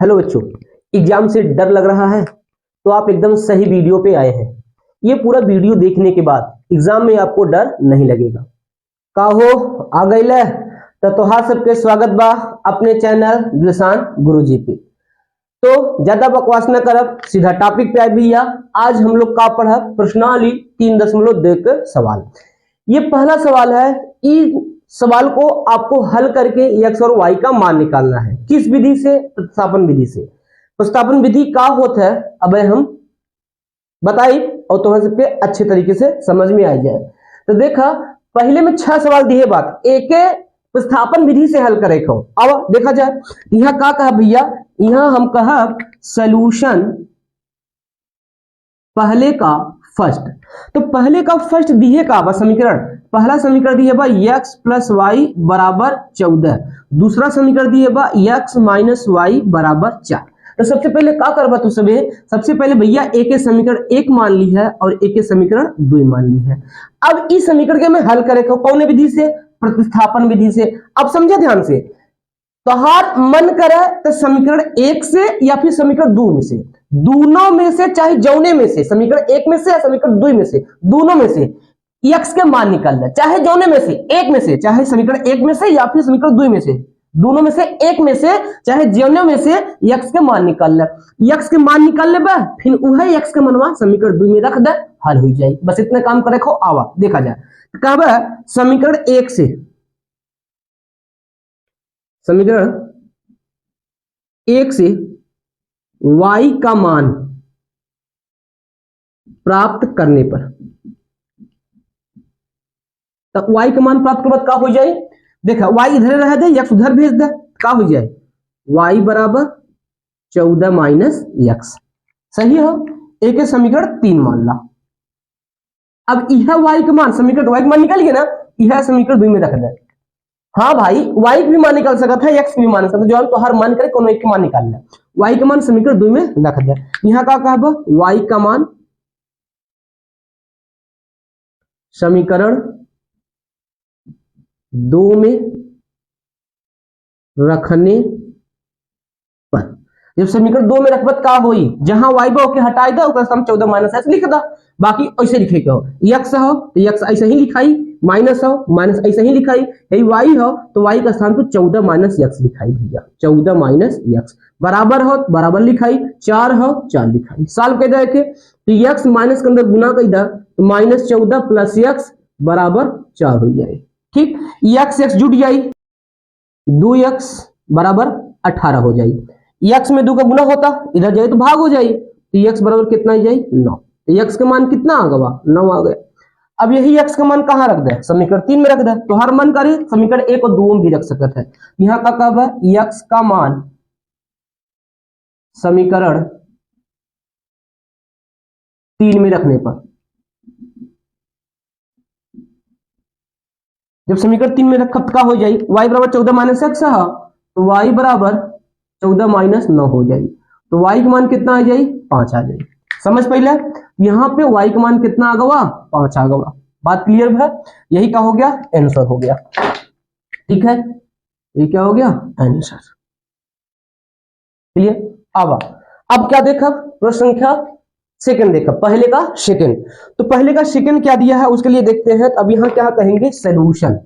Hello बच्चों, exam से डर लग रहा है तो आप एकदम सही वीडियो पे आए हैं। ये पूरा वीडियो देखने के बाद एग्जाम में आपको डर नहीं लगेगा। का हो आ गई तो तोहार सबके स्वागत बा अपने चैनल दिलसान गुरुजी पे। तो ज्यादा बकवास न करब, सीधा टॉपिक पे आए भैया। आज हम लोग का पढ़ा प्रश्नावली 3.2 के सवाल। ये पहला सवाल है। इस सवाल को आपको हल करके एक्स और वाई का मान निकालना है। किस विधि से? प्रतिस्थापन विधि से। प्रतिस्थापन विधि का होता है अब हम बताइए और तुम्हें सबके अच्छे तरीके से समझ में आ जाए। तो देखा, पहले में 6 सवाल दिए बात एक प्रतिस्थापन विधि से हल करे को। अब देखा जाए यहाँ का कहा भैया, यहाँ हम कहा सॉल्यूशन पहले का फर्स्ट। तो पहले का फर्स्ट दिए का समीकरण, पहला समीकरण दिए बा x प्लस वाई बराबर 14, दूसरा समीकरण दिए बा x माइनस वाई बराबर 4। तो सबसे पहले क्या करबा तू सबे, सबसे पहले भैया एक के समीकरण 1 मान ली है और एक के समीकरण 2 मान ली है। अब इस समीकरण के में हल करे को कौन विधि से? प्रतिस्थापन विधि से। अब समझे ध्यान से, तोहार मन करे तो समीकरण 1 से या फिर समीकरण 2 में से, दोनों में से, चाहे जौने में से, समीकरण 1 में से या समीकरण 2 में से, दोनों में से x के मान निकालना। चाहे जौने में से, एक में से, चाहे समीकरण 1 में से या फिर समीकरण 2 में से, दोनों में से, एक में से, चाहे जौने में से x के मान निकालना। x के मान निकाल ले बा, फिर वही x के मनवा समीकरण 2 में रख दे, हल हो जाए। बस इतना काम करे खो। आवा देखा जाए कब समीकरण 1 से, समीकरण 1 से y का मान प्राप्त करने पर, तब y का मान प्राप्त करने पर क्या हो जाए? देखा, y इधर रह दे, x उधर भेज दे, क्या हो जाए? y बराबर 14 माइनस x। सही हो? एक समीकरण 3 मान ला। अब यह y का मान, समीकरण y का मान निकाल गया ना, यह समीकरण 2 में रख दे। हाँ भाई, y भी मान निकाल सकता है, x भी मान सकता है, जो हम तो हर मन करे कोनो एक के मान निकाल ले। y का मान समीकरण 2 में रख दे। यहाँ का कहब y का मान समीकरण 2 में रखने पर, जब समीकरण 2 में रखबत का होई, जहां y बा ओके हटाई दो, ओकरा सम 14 माइनस x लिख दा। बाकी ऐसे लिखे के हो, x हो तो x ऐसे ही लिखाई, माइनस हो माइनस ऐसे ही लिखाई, यही y हो तो y का स्थान पर 14 माइनस x लिखाई भैया, 14 माइनस x बराबर हो बराबर लिखाई, 4 हो 4 लिखाई। सॉल्व कर दे के तो x माइनस के अंदर गुना कर दे तो माइनस 14 प्लस x बराबर 4 हो जाए। ठीक, x जुड़ जाए, 2x बराबर 18 हो जाए। x में 2 का गुना होता, इधर जाए तो भाग हो जाए, तो x बराबर कितना जाए? 9। तो x का मान कितना आ गया? 9 आ गया। अब यही x का मान कहां रख दे? समीकरण 3 में रख दे। तो हर मन करे समीकरण 1 और 2 में भी रख सकते हैं। यहाँ का कब है x का मान समीकरण 3 में रखने पर, जब समीकरण 3 में रखब का हो जाए, y बराबर 14 माइनस x है तो y बराबर 14 माइनस 9 हो जाए। तो y का मान कितना आ जाए? 5 आ जाए। समझ पहले यहाँ पे y का मान कितना आ गवा? 5 आ गवा। बात क्लियर है? यही क्या हो गया? आंसर हो गया। ठीक है, ये क्या हो गया? आंसर। क्लियर? अब क्या देखा? प्रश्न संख्या सेकंड देखा, पहले का सेकंड। तो पहले का सेकंड क्या दिया है उसके लिए देखते हैं। तो अब यहां क्या कहेंगे? सॉल्यूशन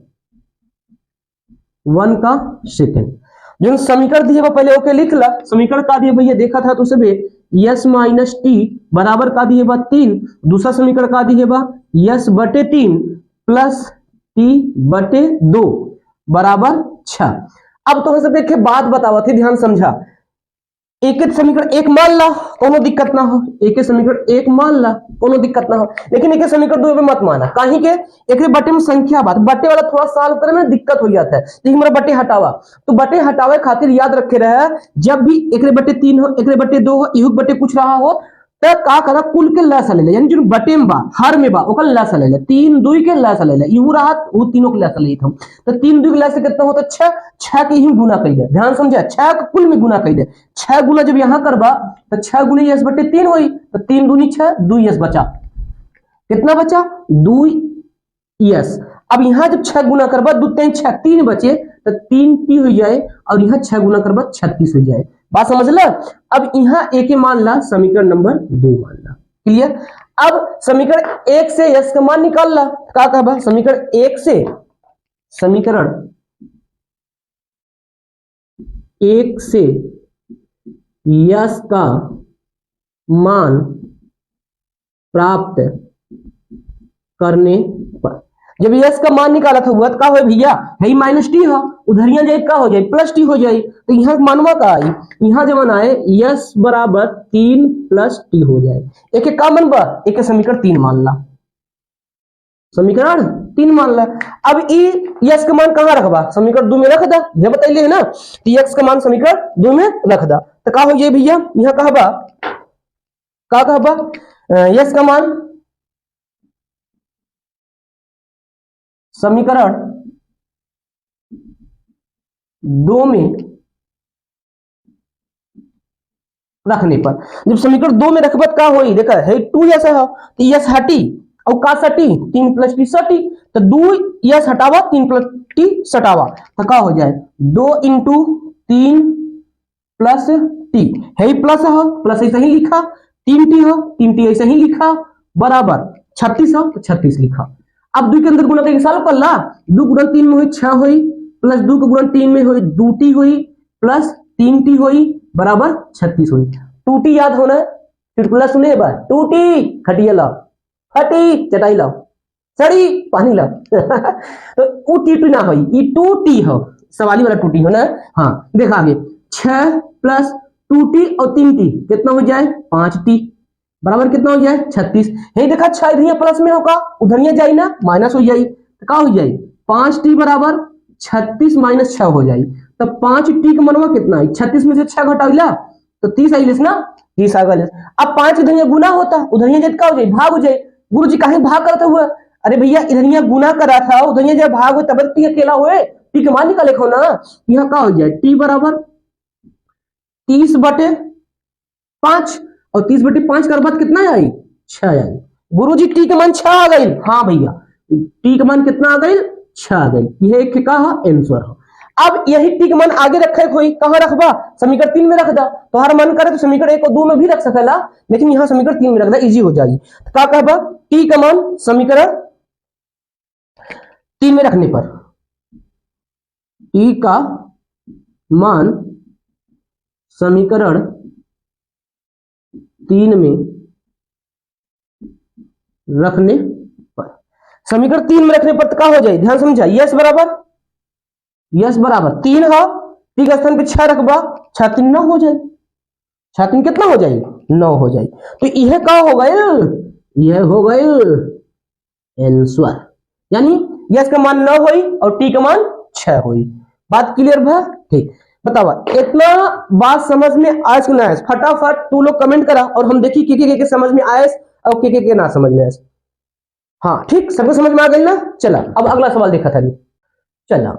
1 का सेकंड। जो समीकरण दिए पहले ओके लिख ला। समीकरण का दिए भैया देखा था तो सबे s माइनस टी बराबर का दिए बा 3, दूसरा समीकरण का दिए बा s बटे 3 प्लस टी बटे 2 बराबर 6। अब तो सब देखे बात बतावा थी, ध्यान समझा। एक समीकरण 1 मान ला, कोनो दिक्कत ना हो, एक समीकरण 1 मान ला, कोनो दिक्कत ना हो, लेकिन एक समीकरण 2 पे मत माना। काहे के? एक बटे में संख्या बात, बटे वाला थोड़ा सॉल्व करे में दिक्कत हो जाता है। देखिए हमारा बटे हटावा, तो बटे हटावे खातिर याद रखे रहे, जब भी एक बटे 3 हो, एक बटे 2 हो, इहुक बटे कुछ रहा हो, तो का करा कुल के लसा ले ले, यानी जो बटे में बा हर में बा ओकर लसा ले ले, 3 2 के लसा ले ले, इहू रहा वो तीनों के लसा ले हम। तो 3 2 के लसा कितना होता? 6, 6 के ही गुना कर दे। ध्यान समझा, 6 के कुल में गुना कर दे। 6 गुना जब यहां करबा तो 6 गुना s बटे 3 होई, तो 3 दूनी 6, 2s बचा। कितना बचा? 2s। अब यहां जब 6 गुना करबा 2 3 6 3 बचे, तो 3 टी हो जाए और यहां 6 गुना करबा 36 हो जाए। बात समझ ल। अब यहाँ ए के मान ला समीकरण नंबर 2 मान ला। क्लियर। अब समीकरण 1 से यस का मान निकाल ला। क्या कहबा समीकरण 1 से यस का मान प्राप्त करने पर जब यस का मान निकाला था हुआ तो का हो भैया है माइनस टी हो, उधर यहाँ जाए का हो जाए प्लस टी हो जाए। तो यहाँ मानवा का आई, यहाँ जब आए यस बराबर 3 प्लस टी हो जाए। एक एक का मन बा, एक समीकरण 3 मान ला, समीकरण 3 मान ला। अब यस का मान कहाँ रखबा समीकरण 2 में रख दा, यह बताइए है ना। तो यस का मान समीकरण 2 में रख दा तो का हो जाए भैया, यहाँ कहबा यस का मान समीकरण 2 में रखने पर, जब समीकरण 2 में रखबा का होई देखा है 2 यस है तो यस हटी और का सटी 3 प्लस टी सटी, तो 2 यस हटावा 3 प्लस टी सटावा तो का हो जाए 2 इंटू 3 प्लस टी है प्लस हो प्लस ऐसा ही लिखा, 3 टी हो 3 टी ऐसा ही लिखा बराबर 36 हो तो 36 लिखा। अब 2 के अंदर गुणा करके साल कर ला, 2 गुणा 3 में हुई 6 हुई प्लस 2 को गुणा 3 में हुई 2 टी हुई प्लस 3 टी हुई बराबर 36 हुई। 2 टी याद होना फिर प्लस सुने बा 2 टी खटिया ला हटी चटाई ला सड़ी पानी ला तो उ टी ना हुई ये 2 टी हो, सवाली वाला 2 टी हो ना। हाँ देखा आगे 6 प्लस 2 टी और 3 टी कितना हो जाए 5 टी बराबर कितना हो जाए 36। हे देखा 6 इधर प्लस में होगा उधर जाए ना माइनस हो जाए तो क्या हो जाए 5 टी बराबर 36 माइनस 6 हो जाए। तो 5 टी का मनवा कितना है 36 में से 6 घटाइला तो 30 आइलिस ना 30 आ गए। अब 5 इधर गुना होता उधर क्या हो जाए भाग हो जाए। गुरु जी काहे भाग करता हुआ, अरे भैया इधर गुना करा था उधर जब भाग हो तब टी अकेला हुए टी के मान निकाले खो ना। यहाँ क्या हो जाए टी बराबर 30/5 और 30/5 कर बाद कितना आई 6 आई। गुरुजी टी का मान 6 आ गई। हाँ भैया टी का मान कितना आ गई 6 आ गई। यह एक का आंसर हो। अब यही टी का मान आगे रखे कोई कहां रखबा समीकरण 3 में रख दा, तो हर मन करे तो समीकरण 1 और 2 में भी रख सकेला लेकिन यहां समीकरण 3 में रख दा इजी हो जाएगी। तो क्या कहबा टी का मान समीकरण 3 में रखने पर टी का मान समीकरण 3 में रखने पर, समीकरण 3 में रखने पर क्या हो जाए ध्यान समझा यस बराबर 3 है टी के स्थान पे 6 रखबा 6 3 9 हो जाए, 6 3 कितना हो जाए 9 हो जाए। तो यह क्या हो गए यह हो गए आंसर, यानी यस का मान 9 हुई और टी का मान 6 हुई। बात क्लियर भा ठीक। बतावा इतना बात समझ में आए कि ना आए फटाफट तू लोग कमेंट करा और हम देखी के समझ में आए और के ना समझ में आए। हाँ ठीक सबको समझ में आ गई ना। चला अब अगला सवाल देखा था चला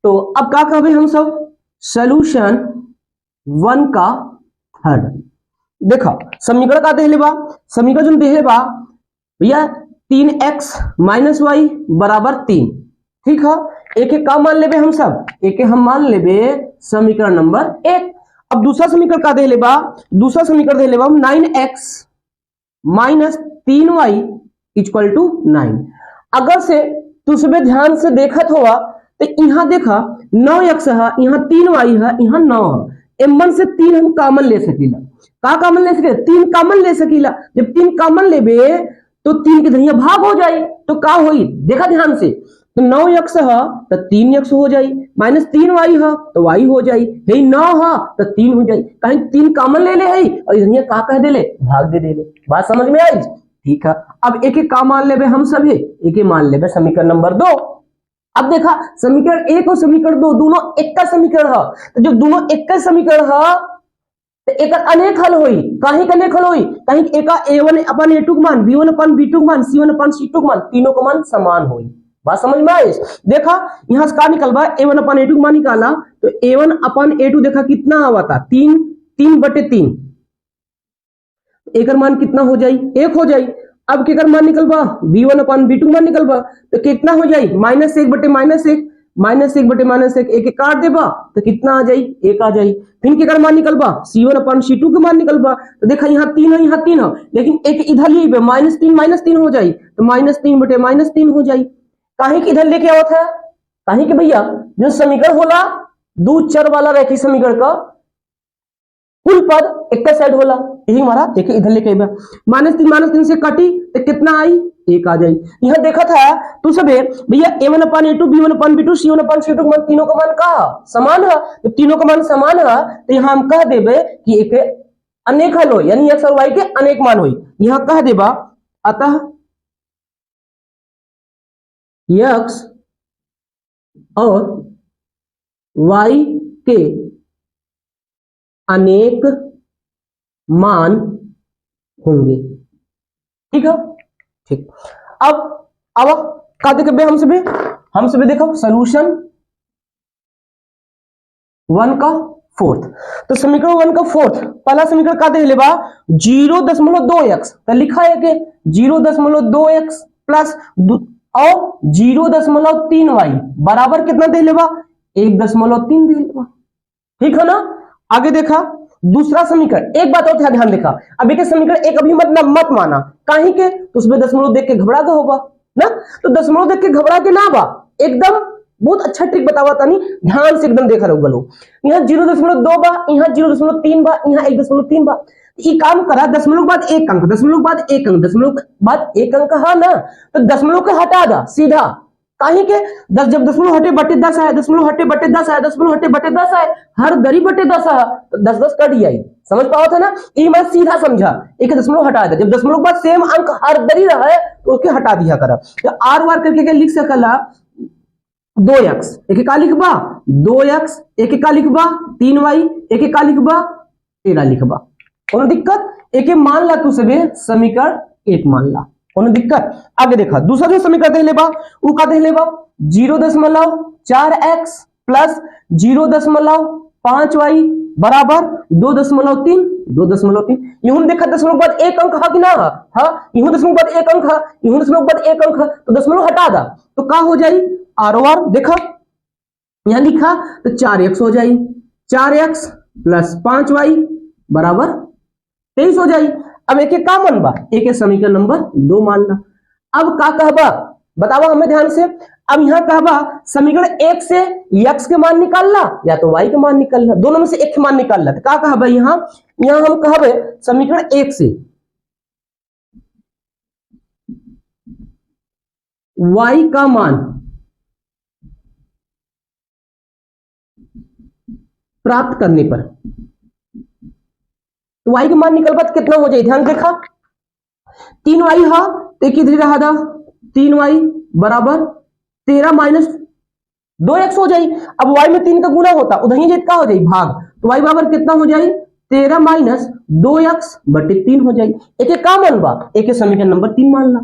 तो अब क्या कहे हम सब सॉल्यूशन 1 का थर्ड देखा समीकरण का दे लेबा, समीकरण जो दे लेबा भैया 3x माइनस वाई बराबर 3 ठीक है। एक एक का मान लेबे हम सब एक हम मान लेबे समीकरण नंबर 1। अब दूसरा समीकरण का दे लेबा, दूसरा समीकरण दे लेबा 9x minus 3y equal to 9। अगर से तू सुबह ध्यान से देखत हुआ तो यहाँ देखा 9x है यहाँ 3y है यहाँ 9 है, m1 से 3 हम कॉमन ले सकीला। का कॉमन ले सके 3 कॉमन ले सकीला। जब 3 कॉमन लेबे तो 3 के धनिया भाग हो जाए तो का होई देखा ध्यान से तो 9x है तो 3x हो जाए माइनस 3y है तो y हो जाए, 9 है तो 3 हो जाए कहीं 3 कॉमन ले ले है और इधर का कह दे ले भाग दे ले। बात समझ में आई ठीक है। अब एक एक का मान लेबे हम सभी एक मान लेबे समीकरण नंबर 2। अब देखा समीकरण 1 और समीकरण 2 दोनों एक का समीकरण है, तो जब दोनों एक का समीकरण है तो एक अनेक हल होई कहीं का अनेक हल होई कहीं एक a1 अपन a2 का मान b1 अपन b2 का मान c1 अपन c2 का मान तीनों का मान समान होई। बात समझ में आई देखा यहां से का निकलवा a1 अपन a2 का मान निकाला तो a1 अपन a2 देखा कितना आवा था 3/3 एक मान कितना हो जाए 1 हो जाए। अब केकर मान निकलवा b1 अपन b2 मान निकलवा तो कितना हो जाए -1/-1 -1 बटे -1 एक एक काट देबा तो कितना आ जाई 1 आ जाई। फिर के मान निकलबा C1 अपन C2 के मान निकलबा तो देखा यहाँ 3 है यहाँ 3 है, लेकिन एक इधर ले -3 हो जाई तो -3 बटे -3 हो जाई। काहे कि इधर लेके आवत है, काहे कि भैया जो समीकरण होला दो चर वाला रैखिक समीकरण का कुल पद एक साइड होला, यही हमारा एक इधर लेके आइबा -3 से कटी तो कितना आई 1 आ जाई। यहां देखा था तो सब भैया a1/a2 b1/b2 c1/c2 मान तीनों का मान का समान है, तो तीनों का मान समान है तो यहां हम कह देबे कि एक अनेक हल हो, यानी x और y के अनेक मान होई। यहां कह देबा अतः x और y के अनेक मान होंगे। ठीक है, ठीक। अब का देखे हम सभी देखो सॉल्यूशन 1 का 4th। तो समीकरण 1 का 4th पहला समीकरण का दे लेबा 0.2x तो लिखा है कि 0.2x प्लस और 0.3y बराबर कितना दे लेबा 1.3 दे लेबा। ठीक है ना। आगे देखा दूसरा समीकरण, एक बात और ध्यान देखा, अब एक समीकरण एक अभी मत माना, काहे के तो उसमें दशमलव देख के घबरा गए होगा ना, तो दशमलव देख के घबरा के ना बा, एकदम बहुत अच्छा ट्रिक बतावा तानी, ध्यान से एकदम देखा रहो। यहाँ 0.2 बा, यहाँ 0.3 बा, यहाँ 1.3 बा। ये काम करा दशमलव के बाद एक अंक, दशमलव के बाद एक अंक, दशमलव के बाद एक अंक है ना, तो दशमलव के हटा दा सीधा, काहे के 10 जब दशमलव हटे बटे 10 आए, दशमलव हटे बटे 10 आए, दशमलव हटे बटे 10 आए, हर दरी बटे 10 है तो 10 कट आई। समझ पाओ था ना, ये मैं सीधा समझा, एक दशमलव हटा दे, जब दशमलव के बाद सेम अंक हर दरी रहा है तो उसके हटा दिया करा। तो आर वार करके लिख सकला 2x एक का लिखबा 2x एक का लिखबा 3y एक का लिखबा 13 लिखबा, कोनो दिक्कत? एक मान ला तू सबे समीकरण 1 मान ला, कोनो दिक्कत? आगे देखा दूसरा जो समीकरण दे लेबा वो का दे लेबा 0.4x प्लस 0.5y बराबर 2.3 यूं देखा दशमलव बाद एक अंक है कि ना है, हाँ यूं दशमलव बाद एक अंक है, यूं दशमलव बाद एक अंक है, तो दशमलव हटा दा तो का हो जाई आर आर देखा यहां लिखा तो 4x हो जाई, 4x प्लस 5y बराबर 23 हो जाई। अब एक का मन बा, एक समीकरण नंबर 2 मान ला। अब का कहबा बतावा हमें ध्यान से, अब यहां कहबा समीकरण 1 से x के मान निकालना या तो y के मान निकालना, दोनों में से एक के मान निकालना, तो का कहबा यहां हम कहबे समीकरण 1 से y का मान प्राप्त करने पर तो y का मान निकल पात कितना हो जाए, ध्यान देखा 3y हा तो किधर रहा था 3y बराबर 13 माइनस 2x हो जाए। अब y में 3 का गुना होता उधर ही का हो जाए भाग, तो y बराबर कितना हो जाए 13 माइनस 2x बटे 3 हो जाए। एक का मान बा, एक समीकरण नंबर 3 मान ला।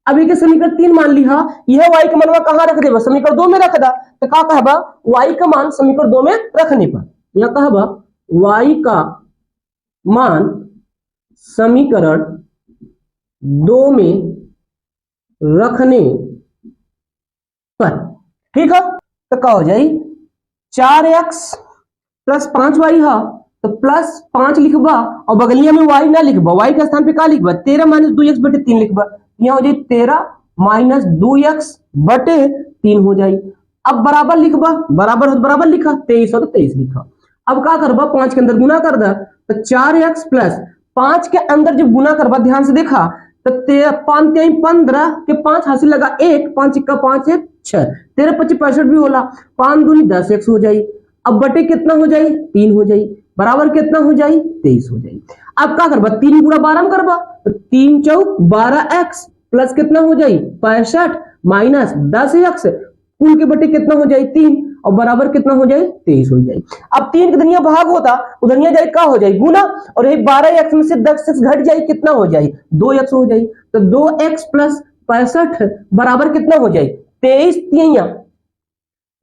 अब एक समीकरण 3 मान ली, हाँ यह y का मनवा कहां रख देबा समीकरण 2 में रख दा, तो का कहबा y का मान समीकरण 2 में रखने पर यह कहबा y का मान समीकरण 2 में रखने पर, ठीक है तो क्या हो जाए 4x प्लस 5y है तो प्लस 5 लिखबा और बगलिया में y ना लिखबा, y के स्थान पे का लिखबा 13 माइनस 2x बटे 3 लिखबा, यहाँ हो जाए 13 माइनस 2x बटे 3 हो जाए। अब बराबर लिखबा, बराबर लिखा 23 और 23 लिखा। अब क्या करबा 5 के अंदर गुना कर दा तो 4x प्लस 5 के अंदर जब गुना करबा ध्यान से देखा तो 15 के 5 हासिल लगा 1, 5 का 5 1 6, 13 25 65 भी होला, 5 दूनी 10x हो जाए। अब बटे कितना हो जाए 3 हो जाए, बराबर कितना हो जाए 23 हो जाए। अब क्या करबा 3 गुणा 12 में करबा तो 3 चौक 12x प्लस कितना हो जाए 65 माइनस 10x कुल के बटे कितना हो जाए 3 और बराबर कितना हो जाए 23 हो जाए। अब 3 के धनिया भाग होता उधनिया जाए का हो जाए गुना, और यही 12x में से 10x घट जाए कितना हो जाए 2x हो जाए, तो 2x प्लस 65 बराबर कितना हो जाए 23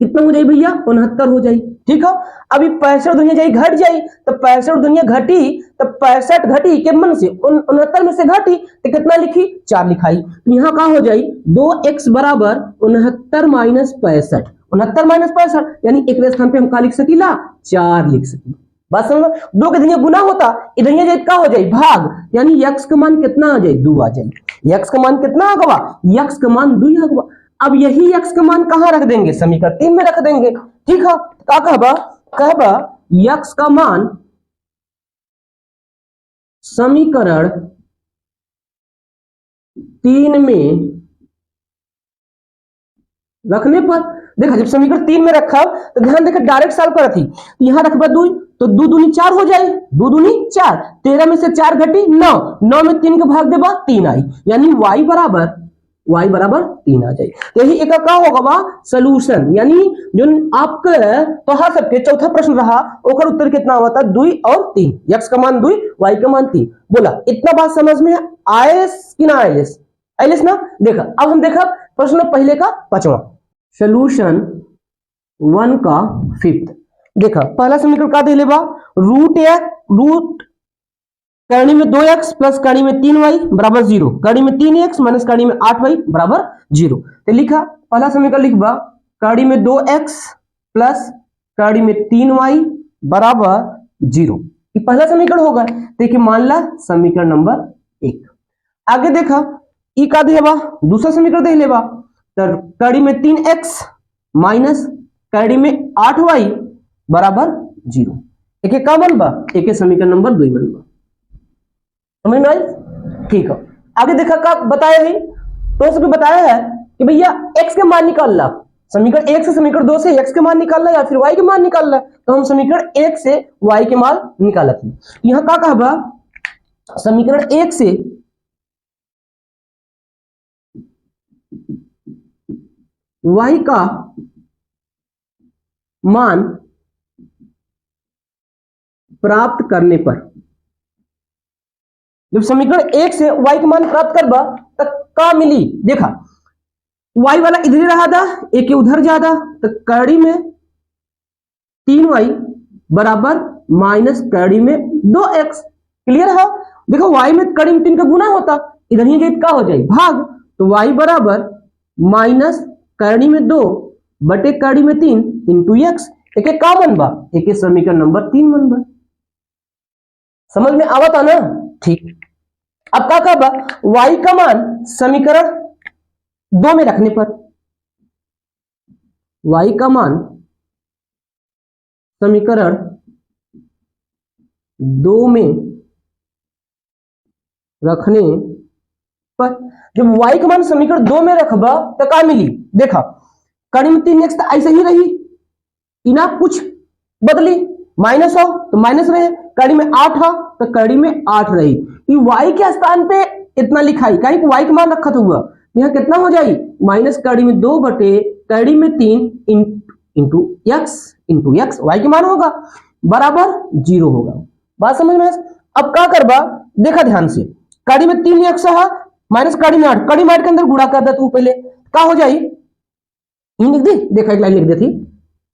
कितना हो जाए भैया 69 हो जाए। ठीक है, अभी 65 दुनिया जाए घट जाए तो 65 दुनिया घटी तो 65 घटी के मन से 69 में से घटी तो कितना लिखी 4 लिखाई, तो यहाँ का हो जाए 2x बराबर 69 माइनस 65, 69 माइनस 65, यानी एक स्थान पे हम क्या लिख सकीला 4 लिख सकी। बात समझ में? दो के इधर गुना होता, इधर जाए का हो जाए भाग, यानी x का मान कितना आ जाए 2 आ जाए। x का मान कितना आ गवा, x का मान 2 आ गवा। अब यही x का मान कहां रख देंगे, समीकरण 3 में रख देंगे। ठीक है, क्या कहबा x का मान समीकरण 3 में रखने पर, देखा जब समीकरण 3 में रखा तो ध्यान देखा डायरेक्ट सॉल्व कर थी, यहां रखबा 2 तो 2 दूनी 4 हो जाए, 2 दूनी 4, 13 में से 4 घटी 9, 9 में 3 का भाग देबा 3 आई, यानी y बराबर 3 आ जाए। यही एक का होगा बा सॉल्यूशन, यानी जो आपके तोहा सबके चौथा प्रश्न रहा ओकर उत्तर कितना हुआ था 2 और 3, x का मान 2 y का मान 3। बोला इतना बात समझ में आएस कि ना आएस, आइलेस ना। देखा अब हम देखा प्रश्न पहले का 5वां, सॉल्यूशन 1 का 5th। देखा पहला समीकरण का दे लेबा रूट करनी में 2x प्लस करनी में 3y बराबर 0, करनी में 3x माइनस करनी में 8y बराबर 0। तो लिखा पहला समीकरण लिखबा करनी में 2x प्लस करनी में 3y बराबर 0, ये पहला समीकरण होगा। देखिए मान ला समीकरण नंबर 1। आगे देखा ई का देबा दूसरा समीकरण दे लेबा, तो कड़ी में 3x माइनस कड़ी में 8y बराबर 0, एक का बनबा एक समीकरण नंबर 2 बनबा। समझ में आई? ठीक है, आगे देखा का बताया है, तो सबको बताया है कि भैया x के मान निकालना, समीकरण 1 से समीकरण 2 से x के मान निकालना या फिर y के मान निकालना, तो हम समीकरण 1 से y के मान निकाला थी। यहां का कहबा समीकरण 1 से y का मान प्राप्त करने पर, जब समीकरण 1 से y का मान प्राप्त करबा तो का मिली, देखा y वाला इधर रहा था, एक के उधर ज्यादा, तो कड़ी में 3y बराबर माइनस कड़ी में 2x। क्लियर है? देखो y में कड़ी में 3 का गुना होता, इधर ही जेत का हो जाए भाग, तो y बराबर माइनस कड़ी में 2 बटे कड़ी में 3 इंटू x, एक का बनबा एक समीकरण नंबर 3 बनबा। समझ में आवता ना? ठीक, अब क्या कहबा y का मान समीकरण 2 में रखने पर, y का मान समीकरण 2 में रखने पर, जब y का मान समीकरण 2 में रखबा तो क्या मिली, देखा कड़ी में 3x तो ऐसे ही रही, इना कुछ बदली, माइनस हो तो माइनस रहे, कड़ी में 8 हो तो कड़ी में 8 रही, ये y के स्थान पे इतना लिखाई, कहीं y का मान रखा हुआ, यहां कितना हो जाए माइनस कड़ी में 2 बटे कड़ी में 3 इंटू x y के मान होगा बराबर 0 होगा। बात समझ में? अब क्या करबा, देखा ध्यान से, कड़ी में 3x है माइनस कड़ी में 8, कड़ी में 8 के अंदर गुणा कर दे तू, पहले क्या हो जाए लिख दे, देखा एक लाइन लिख देती,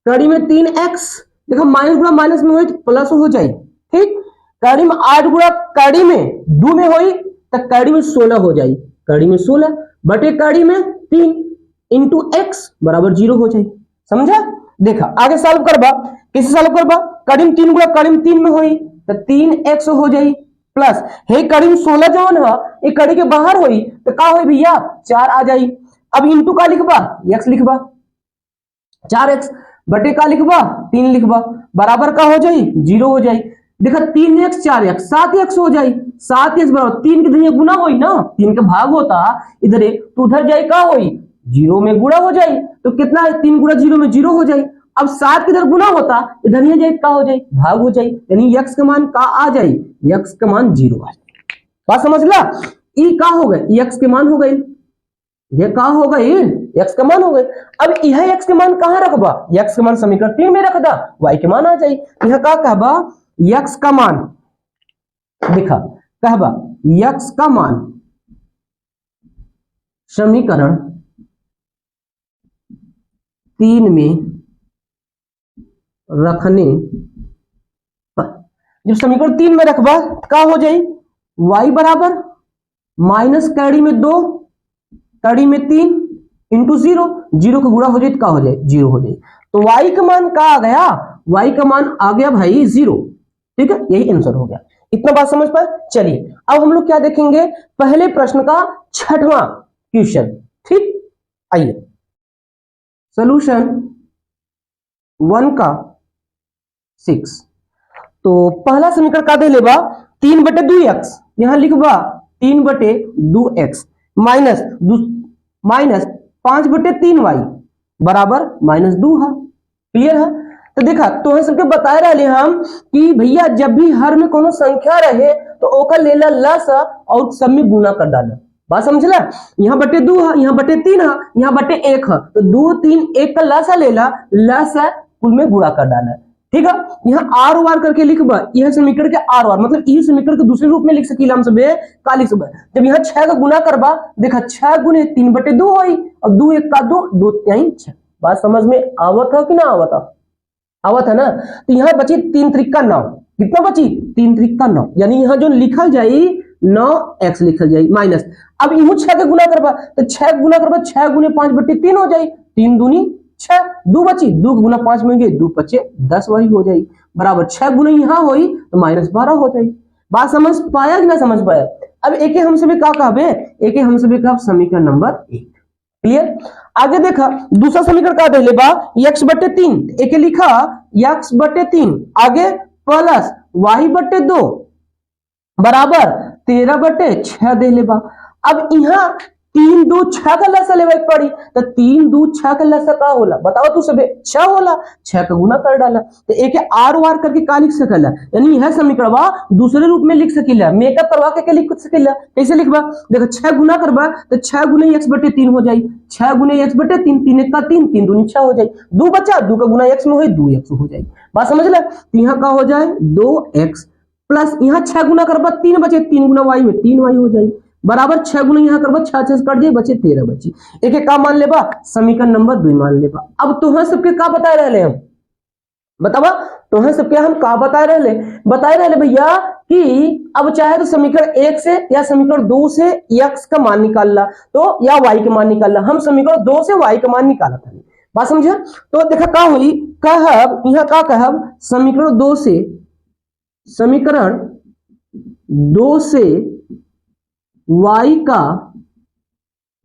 कड़ी में 3x, देखो माइनस गुणा माइनस में हो तो प्लस हो जाए, ठीक, कड़ी में 8 गुणा कड़ी में 2 में होई तो कड़ी में 16 हो जाए, कड़ी में 16 बटे कड़ी में 3 इंटू x बराबर 0 हो जाए। समझा? देखा आगे सॉल्व करबा, कैसे सॉल्व करबा, कड़ी में 3 गुणा कड़ी में 3 में होई तो 3x हो जाए, प्लस हे कड़ी में 16 जवन है ये कड़ी के बाहर होई तो का होई भैया 4 आ जाए। अब इंटू का लिखबा x लिखबा 4x बटे का लिखबा 3 लिखबा बराबर का हो जाए 0 हो जाए। देखा 3x 4x 7x हो जाए, 7x बराबर 3 के इधर गुना होई ना, 3 का भाग होता इधर तो उधर जाए का होई 0 में गुणा हो जाए, तो कितना है 3 गुणा 0 में 0 हो जाए। अब 7 के इधर गुना होता इधर ही जाए का हो जाए भाग हो जाए, यानी x का मान का आ जाए, x का मान 0 आ जाए। बात समझ ला, ई का हो गए x के मान हो गए, ये का हो गए x का मान हो गए। अब यह x के मान कहां रखबा, x के मान समीकरण 3 में रख दा, y के मान आ जाए। यह का कहबा x का मान, देखा कहबा x का मान समीकरण 3 में रखने पर, जब समीकरण 3 में रखबा का हो जाए y बराबर माइनस कड़ी में 2 कड़ी में 3 इंटू जीरो, जीरो का गुणा हो जाए तो क्या हो जाए, जीरो हो जाए। तो y का मान क्या आ गया, y का मान आ गया भाई जीरो। ठीक है, यही आंसर हो गया। इतना बात समझ पाए। चलिए अब हम लोग क्या देखेंगे, पहले प्रश्न का छठवां क्वेश्चन। ठीक, आइए सोल्यूशन 1 का 6। तो पहला समीकरण का दे लेबा 3/2x, यहां लिखबा 3/2x माइनस माइनस 5/3y बराबर -2 है। क्लियर है। तो देखा तो हम सबके बताए रहे हम कि भैया जब भी हर में कोनो संख्या रहे तो ओकर लेला लस और सब में गुना कर डाला। बात समझला, यहाँ बटे 2 है, यहाँ बटे 3 है, यहाँ बटे 1 है, तो 2 3 1 का लसा लेला, लस कुल में गुणा कर डाला। ठीक है, यहाँ आर वार करके लिखबा, यह समीकरण के आर वार मतलब इस समीकरण के दूसरे रूप में लिख सकीला हम सबे का लिख सकबा। जब यहाँ 6 का गुना करबा, देखा 6 गुने 3/2 होई और 2 1 का 2, 2 3 6। बात समझ में आवत है कि ना आवत है, आवत है ना। तो यहाँ बची 3 त्रिक 9, कितना बची 3 त्रिक 9, यानी यहाँ जो लिखल जाई 9x लिखल जाई माइनस। अब इहू 6 के गुना करबा, तो 6 गुना करबा 6 गुने 5/3 हो जाई, 3 दूनी 6, 2 बची, 2 गुना 5 में गए 2 5 10 वही हो जाई बराबर 6 गुना यहाँ होई तो -12 हो जाई। बात समझ पाया कि ना समझ पाया। अब एक हम सभी का कहबे, एक हम सभी का समीकरण नंबर 1। क्लियर। आगे देखा दूसरा समीकरण का दे लेबा x/3, एक लिखा x/3 आगे प्लस y/2 बराबर 13/6 दे लेबा। अब यहाँ 3 2 6 का लसा लेवे पड़ी, तो 3 2 6 का लसा का होला बताओ तू सबे 6 होला, 6 का गुना कर डाला। तो एक आर वार करके का लिख सकला, यानी यह समीकरण दूसरे रूप में लिख सकीला, मेकअप करवा के लिख सकीला। कैसे लिखबा, देखो 6 गुना करबा तो 6 गुने x/3 हो जाई, 6 गुने x/3 3 1 का 3 3 दूनी 6 हो जाई, 2 बचा 2 का गुना x में होई 2x हो जाई। बात समझ ले, यहाँ का हो जाए 2x प्लस यहाँ 6 गुना करबा 3 बचे, 3 गुना y में 3y हो जाए बराबर 6 गुना यहाँ करबा 6 6 कट जाए बचे 13 बची। एक एक का मान लेबा, समीकरण नंबर 2 मान लेबा। अब तोहर सबके का बताए रहले हम, बतावा तोहर सबके हम का बताए रहले भैया कि अब चाहे तो समीकरण 1 से या समीकरण 2 से x का मान निकालला तो या y का मान निकालला। हम समीकरण 2 से y का मान निकाला था। बात समझे। तो देखा का हुई, कहब यहाँ का कहब समीकरण 2 से, समीकरण 2 से y का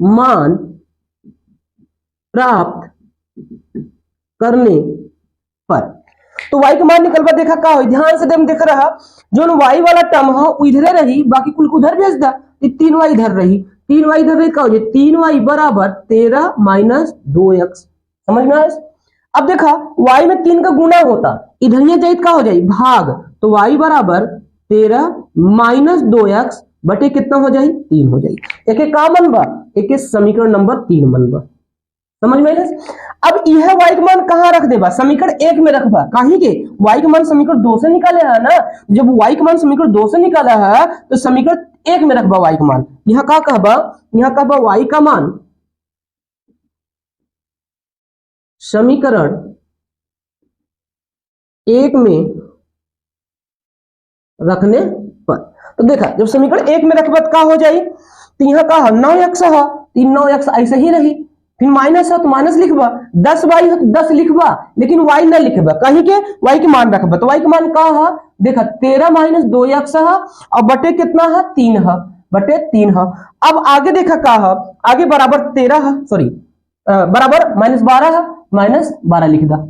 मान प्राप्त करने पर, तो y का मान निकलवा। देखा का हो, ध्यान से देख रहा जो y वाला टर्म हो इधर रही, बाकी कुल को उधर भेज दा, 3y इधर रही, 3y इधर रही, का हो जाए 3y बराबर 13 माइनस 2x। समझ में आया। अब देखा y में 3 का गुना होता, इधर ये जाए का हो जाए भाग, तो y बराबर 13 माइनस 2x बटे कितना हो जाए 3 हो जाए। एक एक का मनबा, एक समीकरण नंबर 3 मनबा। समझ में। अब यह y का मान कहां रख देबा, समीकरण 1 में रखबा। काहे के y का मान समीकरण 2 से निकाले है ना, जब y का मान समीकरण 2 से निकाला है तो समीकरण 1 में रखबा y का मान। यहां का कहबा, यहां कहबा y का मान समीकरण 1 में रखने पर। तो देखा जब समीकरण 1 में रखबा का हो जाए, तो यहाँ का 9x है, 9x ऐसे ही रही, फिर माइनस है तो माइनस लिखबा, 10y है तो 10 लिखबा, लेकिन y ना लिखबा। कहीं के y के मान रखबा, तो y के मान का है देखा 13 माइनस 2x है और बटे कितना है 3 है, बटे 3 है। अब आगे देखा का है, आगे बराबर 13 है, सॉरी बराबर -12 है, -12 लिख दा।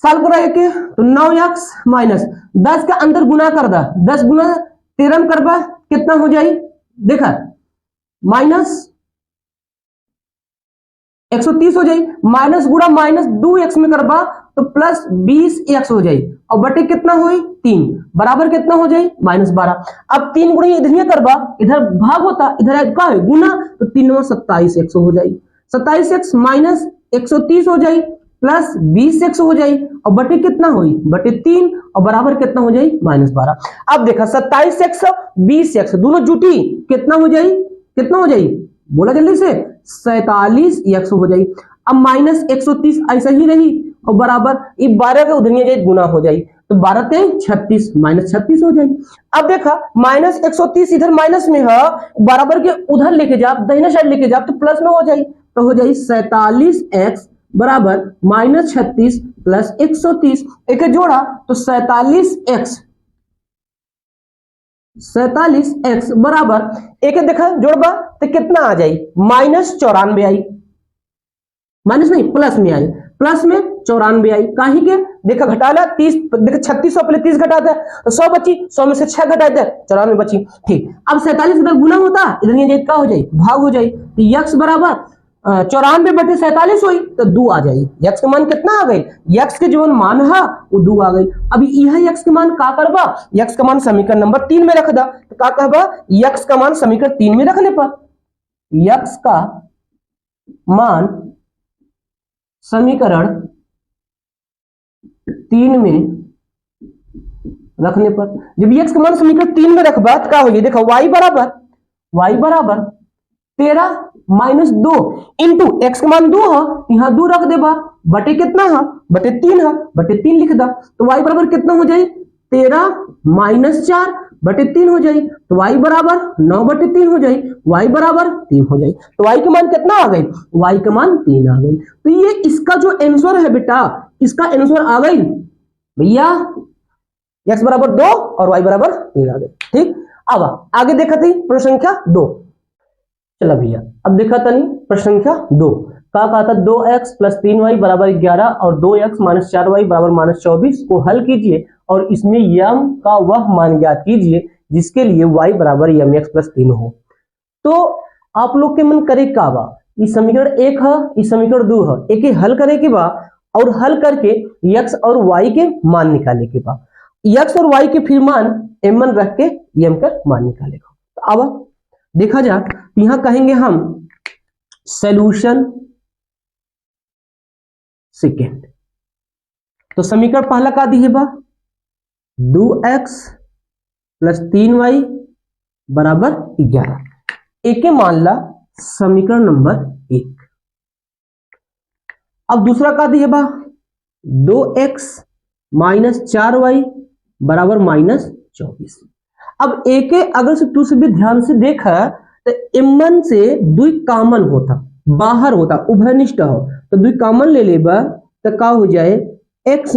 साल करा के तो 9x माइनस 10 का अंदर गुना कर दा, 10 गुना 13 करबा कितना हो जाए, देखा माइनस 130 हो जाए, माइनस गुणा माइनस 2x में करबा तो प्लस 20x हो जाए और बटे कितना हुई 3 बराबर कितना हो जाए -12। अब 3 गुणा इधर ही करबा, इधर भाग होता इधर का है गुना, तो 3 में 27x हो जाए, 27x माइनस 130 हो जाए प्लस 20x हो जाए और बटे कितना हुई बटे 3 और बराबर कितना हो जाए -12। अब देखा 27x 20x दोनों जुटी कितना हो जाए, कितना हो जाए बोला जल्दी से 47x हो जाए। अब माइनस 130 ऐसा ही रही और बराबर ये 12 के उधर जाए गुना हो जाए, तो 12 3 36 -36 हो जाएगी। अब देखा -130 इधर माइनस में है, बराबर के उधर लेके जा, दाहिने साइड लेके जा तो प्लस में हो जाएगी, तो हो जाएगी 47x बराबर -36 प्लस 130, एक जोड़ा तो 47x बराबर एक देखा जोड़बा तो कितना आ जाए -94 आई, माइनस नहीं प्लस में आई, प्लस में 94 आई, काहे के देखा घटाला 30, देखा 3600 पहले 30 घटा दे तो 100 बची, 100 में से 6 घटा दे 94 बची। ठीक, अब 47 इधर गुना होता, इधर ये क्या हो जाए भाग हो जाए, तो x बराबर 94/47 हुई तो 2 आ जाएगी। x का मान कितना आ गई, x के जो मान है वो 2 आ गई। अभी यह x के मान का करबा, x का मान समीकरण नंबर 3 में रख दा, तो का कहबा x का मान समीकरण 3 में रखने पर x का मान समीकरण 3 में रखने पर, जब x का मान समीकरण 3 में रखबा तो क्या हो जाए, देखो y बराबर 13 - 2 इंटू x का मान 2 है, यहाँ 2 रख देबा, बटे कितना है, बटे 3 है, बटे 3 लिख दा, तो y बराबर कितना हो जाए 13 - 4 बटे 3 हो जाए, तो y बराबर 9/3 हो जाए, y बराबर 3 हो जाए, तो y का मान कितना आ गई, y का मान 3 आ गई। तो ये इसका जो आंसर है बेटा, इसका आंसर आ गई भैया x बराबर 2 और y बराबर 3 आ गई। ठीक, अब आगे देखा थी प्रश्न संख्या 2। चला भैया अब देखा था नहीं प्रश्न संख्या 2 का कहा था 2x + 3y बराबर 11 और 2x - 4y बराबर -24 को हल कीजिए और इसमें m का वह मान ज्ञात कीजिए जिसके लिए y बराबर mx + 3 हो। तो आप लोग के मन करे का बा, ये समीकरण 1 है, ये समीकरण 2 है, एक ही हल करे के बा और हल करके x और y के मान निकाले के बा, x और y के फिर मान m1 रख के m का मान निकालेगा। तो अब देखा जा, यहां कहेंगे हम सॉल्यूशन सेकेंड, तो समीकरण पहला का दिए बा 2x + 3y बराबर 11, एक मान ला समीकरण नंबर 1। अब दूसरा का दिए बा 2x - 4y बराबर -24। अब एक अगर से तू से भी ध्यान से देखा तो m1 से 2 कॉमन होता, बाहर होता, उभयनिष्ठ हो, तो 2 कॉमन ले लेबा तो का हो जाए x -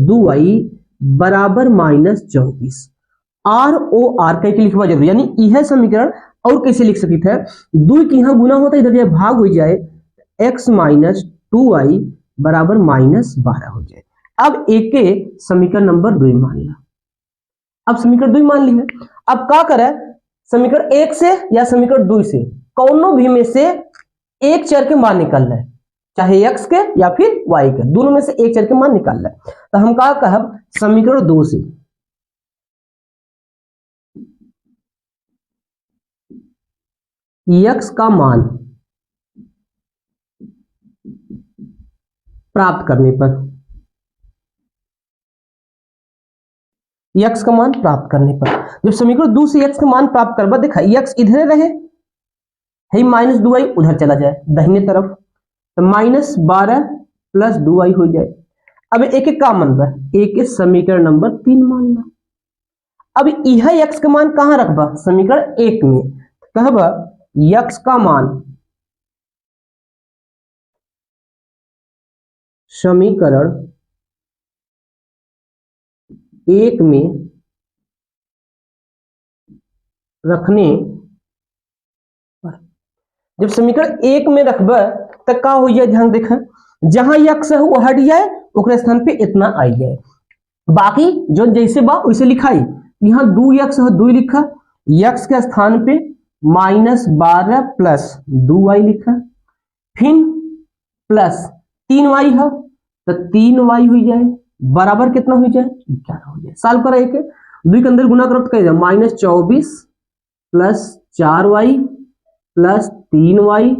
2y बराबर -24। ROR कह के लिखवा जरूर, यानी यह समीकरण और कैसे लिख सकते थे, 2 की यहां गुना होता इधर यह भाग हो जाए, x - 2y बराबर -12 हो जाए। अब एक समीकरण नंबर 2 मान ला, अब समीकरण 2 मान ली है, अब क्या करे समीकरण 1 से या समीकरण 2 से कौनों भी में से एक चर के मान निकाल रहे, चाहे x के या फिर y के, दोनों में से एक चर के मान निकाल रहे। तो हम क्या कहब समीकरण 2 से x का मान प्राप्त करने पर, x का मान प्राप्त करने पर, जब समीकरण 2 से x का मान प्राप्त करबा, देखा x इधर रहे है -2y उधर चला जाए दाहिने तरफ, तो -12 + 2y हो जाए। अब एक एक कॉमन बा, एक समीकरण नंबर 3 मान ला। अब यह x का मान कहां रखबा समीकरण 1 में, कहबा x का मान समीकरण 1 में रखने पर, जब समीकरण 1 में रखबा तो का हो जाए, ध्यान देखा जहां x है वो हट जाए, ओकरे स्थान पे इतना आई जाए, बाकी जो जैसे बा वैसे लिखाई, यहाँ 2x है 2 लिखा, x के स्थान पे -12 + 2y लिखा, फिर प्लस 3y है तो 3y हो जाए बराबर कितना हो जाए 11 हो जाए। साल कर एक 2 के अंदर गुना करो तो कह -24 + 4y + 3y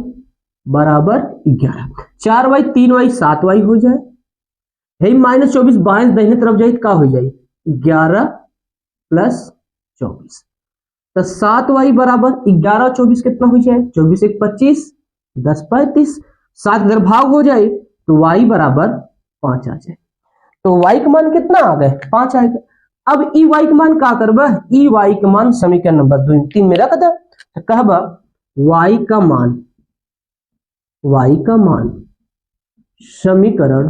बराबर 11, 4y 3y 7y हो जाए, है -24 22 दाहिने तरफ जाए का हो जाए 11 + 24, तो 7y बराबर 11 24 कितना हो जाए 24 1 25 10 35, 7 इधर भाग हो जाए तो y बराबर 5 आ जाए। तो y का मान कितना आ गए 5 आएगा। अब ई वाई का मान का करबा, ई वाई का मान समीकरण नंबर 3 में रख दे, तो कहबा y का मान समीकरण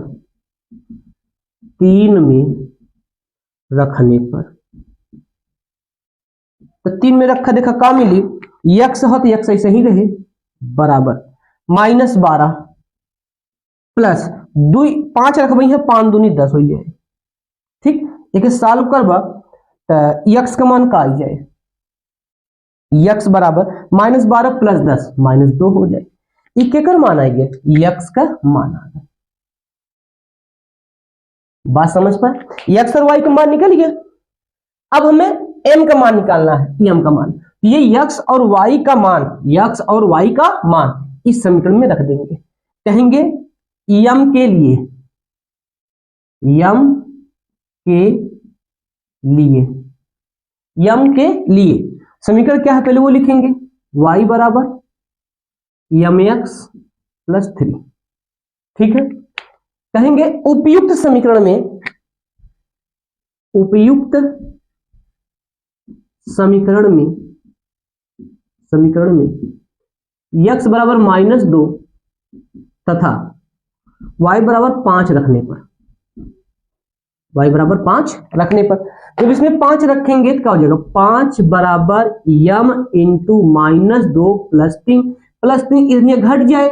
3 में रखने पर, तो 3 में रखा देखा का मिली, x हो तो x ऐसे ही रहे बराबर -12 प्लस 2 5 रखबई है 5 दूनी 10 हो जाए। ठीक, एक सॉल्व करबा तो x का मान का आ जाए, x बराबर -12 प्लस 10 -2 हो जाए। ये केकर मान आएगा, x का मान आ गया। बात समझ पाए, x और y का मान निकल गया। अब हमें m का मान निकालना है, m का मान। ये x और y का मान, x और y का मान इस समीकरण में रख देंगे। कहेंगे m के लिए समीकरण क्या है पहले वो लिखेंगे, y बराबर mx प्लस 3। ठीक है, कहेंगे उपयुक्त समीकरण में x बराबर -2 तथा y बराबर 5 रखने पर, जब इसमें 5 रखेंगे तो क्या हो जाएगा, 5 बराबर m इंटू -2 प्लस 3 इसमें घट जाए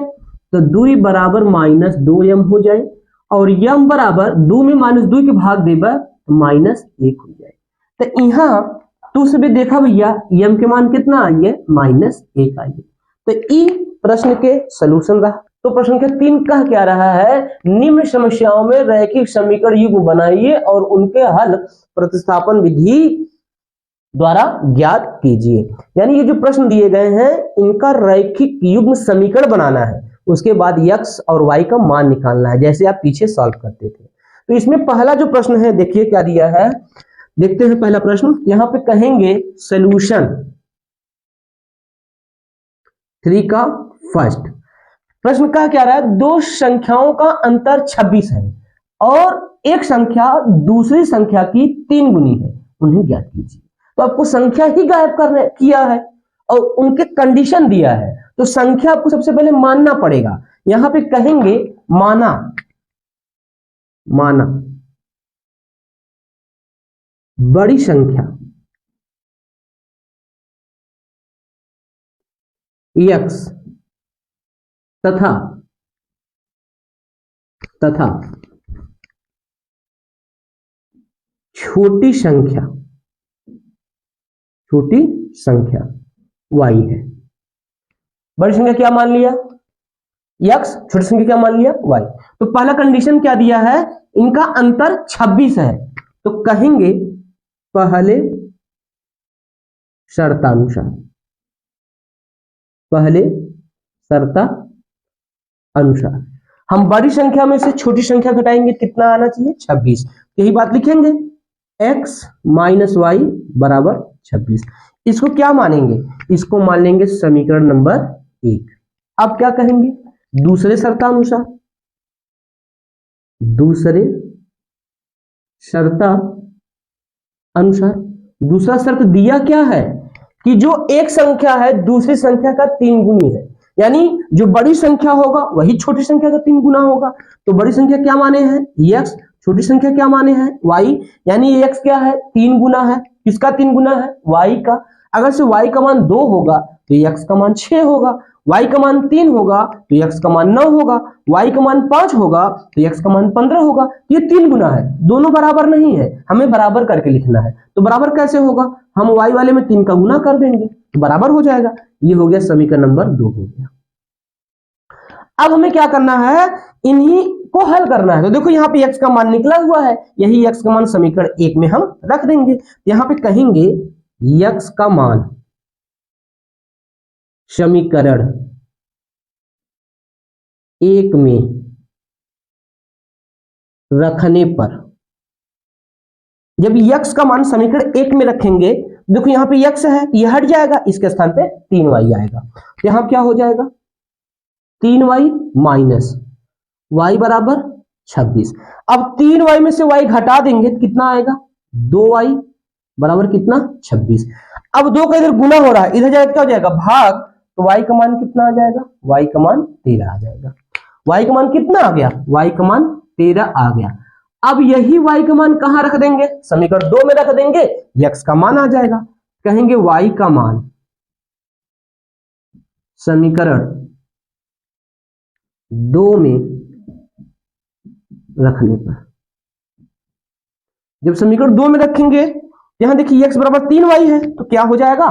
तो 2 बराबर -2m हो जाए, और m बराबर 2 में -2 के भाग देबा -1 हो जाए। तो यहाँ तू से भी देखा भैया m के मान कितना आइए -1 आइए। तो ई प्रश्न के सलूशन रहा। तो प्रश्न के 3 कह क्या रहा है, निम्न समस्याओं में रैखिक समीकरण युग्म बनाइए और उनके हल प्रतिस्थापन विधि द्वारा ज्ञात कीजिए। यानी ये जो प्रश्न दिए गए हैं इनका रैखिक युग्म समीकरण बनाना है, उसके बाद x और y का मान निकालना है, जैसे आप पीछे सॉल्व करते थे। तो इसमें पहला जो प्रश्न है देखिए क्या दिया है, देखते हैं पहला प्रश्न। यहां पे कहेंगे सॉल्यूशन 3 का फर्स्ट प्रश्न का क्या रहा है, दो संख्याओं का अंतर 26 है और एक संख्या दूसरी संख्या की 3 गुनी है, उन्हें ज्ञात कीजिए। तो आपको संख्या ही गायब करने किया है और उनके कंडीशन दिया है, तो संख्या आपको सबसे पहले मानना पड़ेगा। यहां पे कहेंगे माना बड़ी संख्या x तथा छोटी संख्या y है। बड़ी संख्या क्या मान लिया x, छोटी संख्या क्या मान लिया y। तो पहला कंडीशन क्या दिया है, इनका अंतर 26 है, तो कहेंगे पहले शर्तानुसार हम बड़ी संख्या में से छोटी संख्या घटाएंगे, कितना आना चाहिए 26। यही बात लिखेंगे x माइनस वाई बराबर 26। इसको क्या मानेंगे, इसको मान लेंगे समीकरण नंबर 1। अब क्या कहेंगे, दूसरे शर्तानुसार दूसरा शर्त दिया क्या है कि जो एक संख्या है दूसरी संख्या का 3 गुनी है, यानी जो बड़ी संख्या होगा वही छोटी संख्या का 3 गुना होगा। तो बड़ी संख्या क्या माने हैं x, छोटी संख्या क्या माने हैं y, यानी x क्या है 3 गुना है, किसका 3 गुना है y का। अगर से y का मान 2 होगा तो x का मान 6 होगा, y का मान 3 होगा तो x का मान 9 होगा, y का मान 5 होगा तो x का मान 15 होगा। ये 3 गुना है, दोनों बराबर नहीं है, हमें बराबर करके लिखना है। तो बराबर कैसे होगा, हम y वाले में 3 का गुना कर देंगे तो बराबर हो जाएगा। ये हो गया समीकरण नंबर 2 हो गया। अब हमें क्या करना है, इन्हीं को हल करना है। तो देखो यहाँ पे x का मान निकला हुआ है, यही x का मान समीकरण 1 में हम रख देंगे। यहाँ पे कहेंगे x का मान समीकरण 1 में रखने पर, जब x का मान समीकरण 1 में रखेंगे, देखो यहाँ पे x है ये हट जाएगा, इसके स्थान पे 3y आएगा। तो यहाँ क्या हो जाएगा 3y माइनस y बराबर 26। अब 3y में से y घटा देंगे तो कितना आएगा, 2y बराबर कितना, 26। अब 2 का इधर गुना हो रहा है, इधर जाएगा क्या हो जाएगा, भाग, तो y का मान कितना आ जाएगा, y का मान 13 आ जाएगा। y का मान कितना आ गया, y का मान 13 आ गया। अब यही y का मान कहां रख देंगे, समीकरण 2 में रख देंगे, x का मान आ जाएगा। कहेंगे y का मान समीकरण 2 में रखने पर, जब समीकरण 2 में रखेंगे, यहां देखिए x बराबर 3y है, तो क्या हो जाएगा,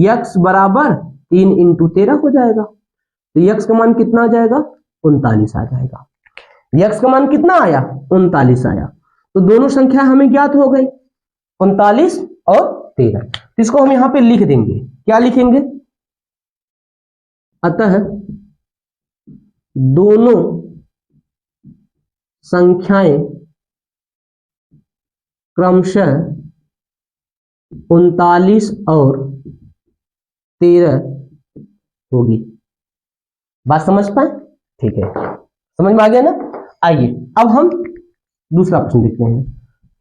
x बराबर 3 इंटू 13 हो जाएगा। तो x का मान कितना आ जाएगा, 39 आ जाएगा। x का मान कितना आया, 39 आया। तो दोनों संख्या हमें ज्ञात हो गई, 39 और 13। तो इसको हम यहां पे लिख देंगे, क्या लिखेंगे, अतः दोनों संख्याएं क्रमशः 39 और 13 होगी। बात समझ पाए, ठीक है, समझ में आ गया ना। आइए अब हम दूसरा प्रश्न देखते हैं।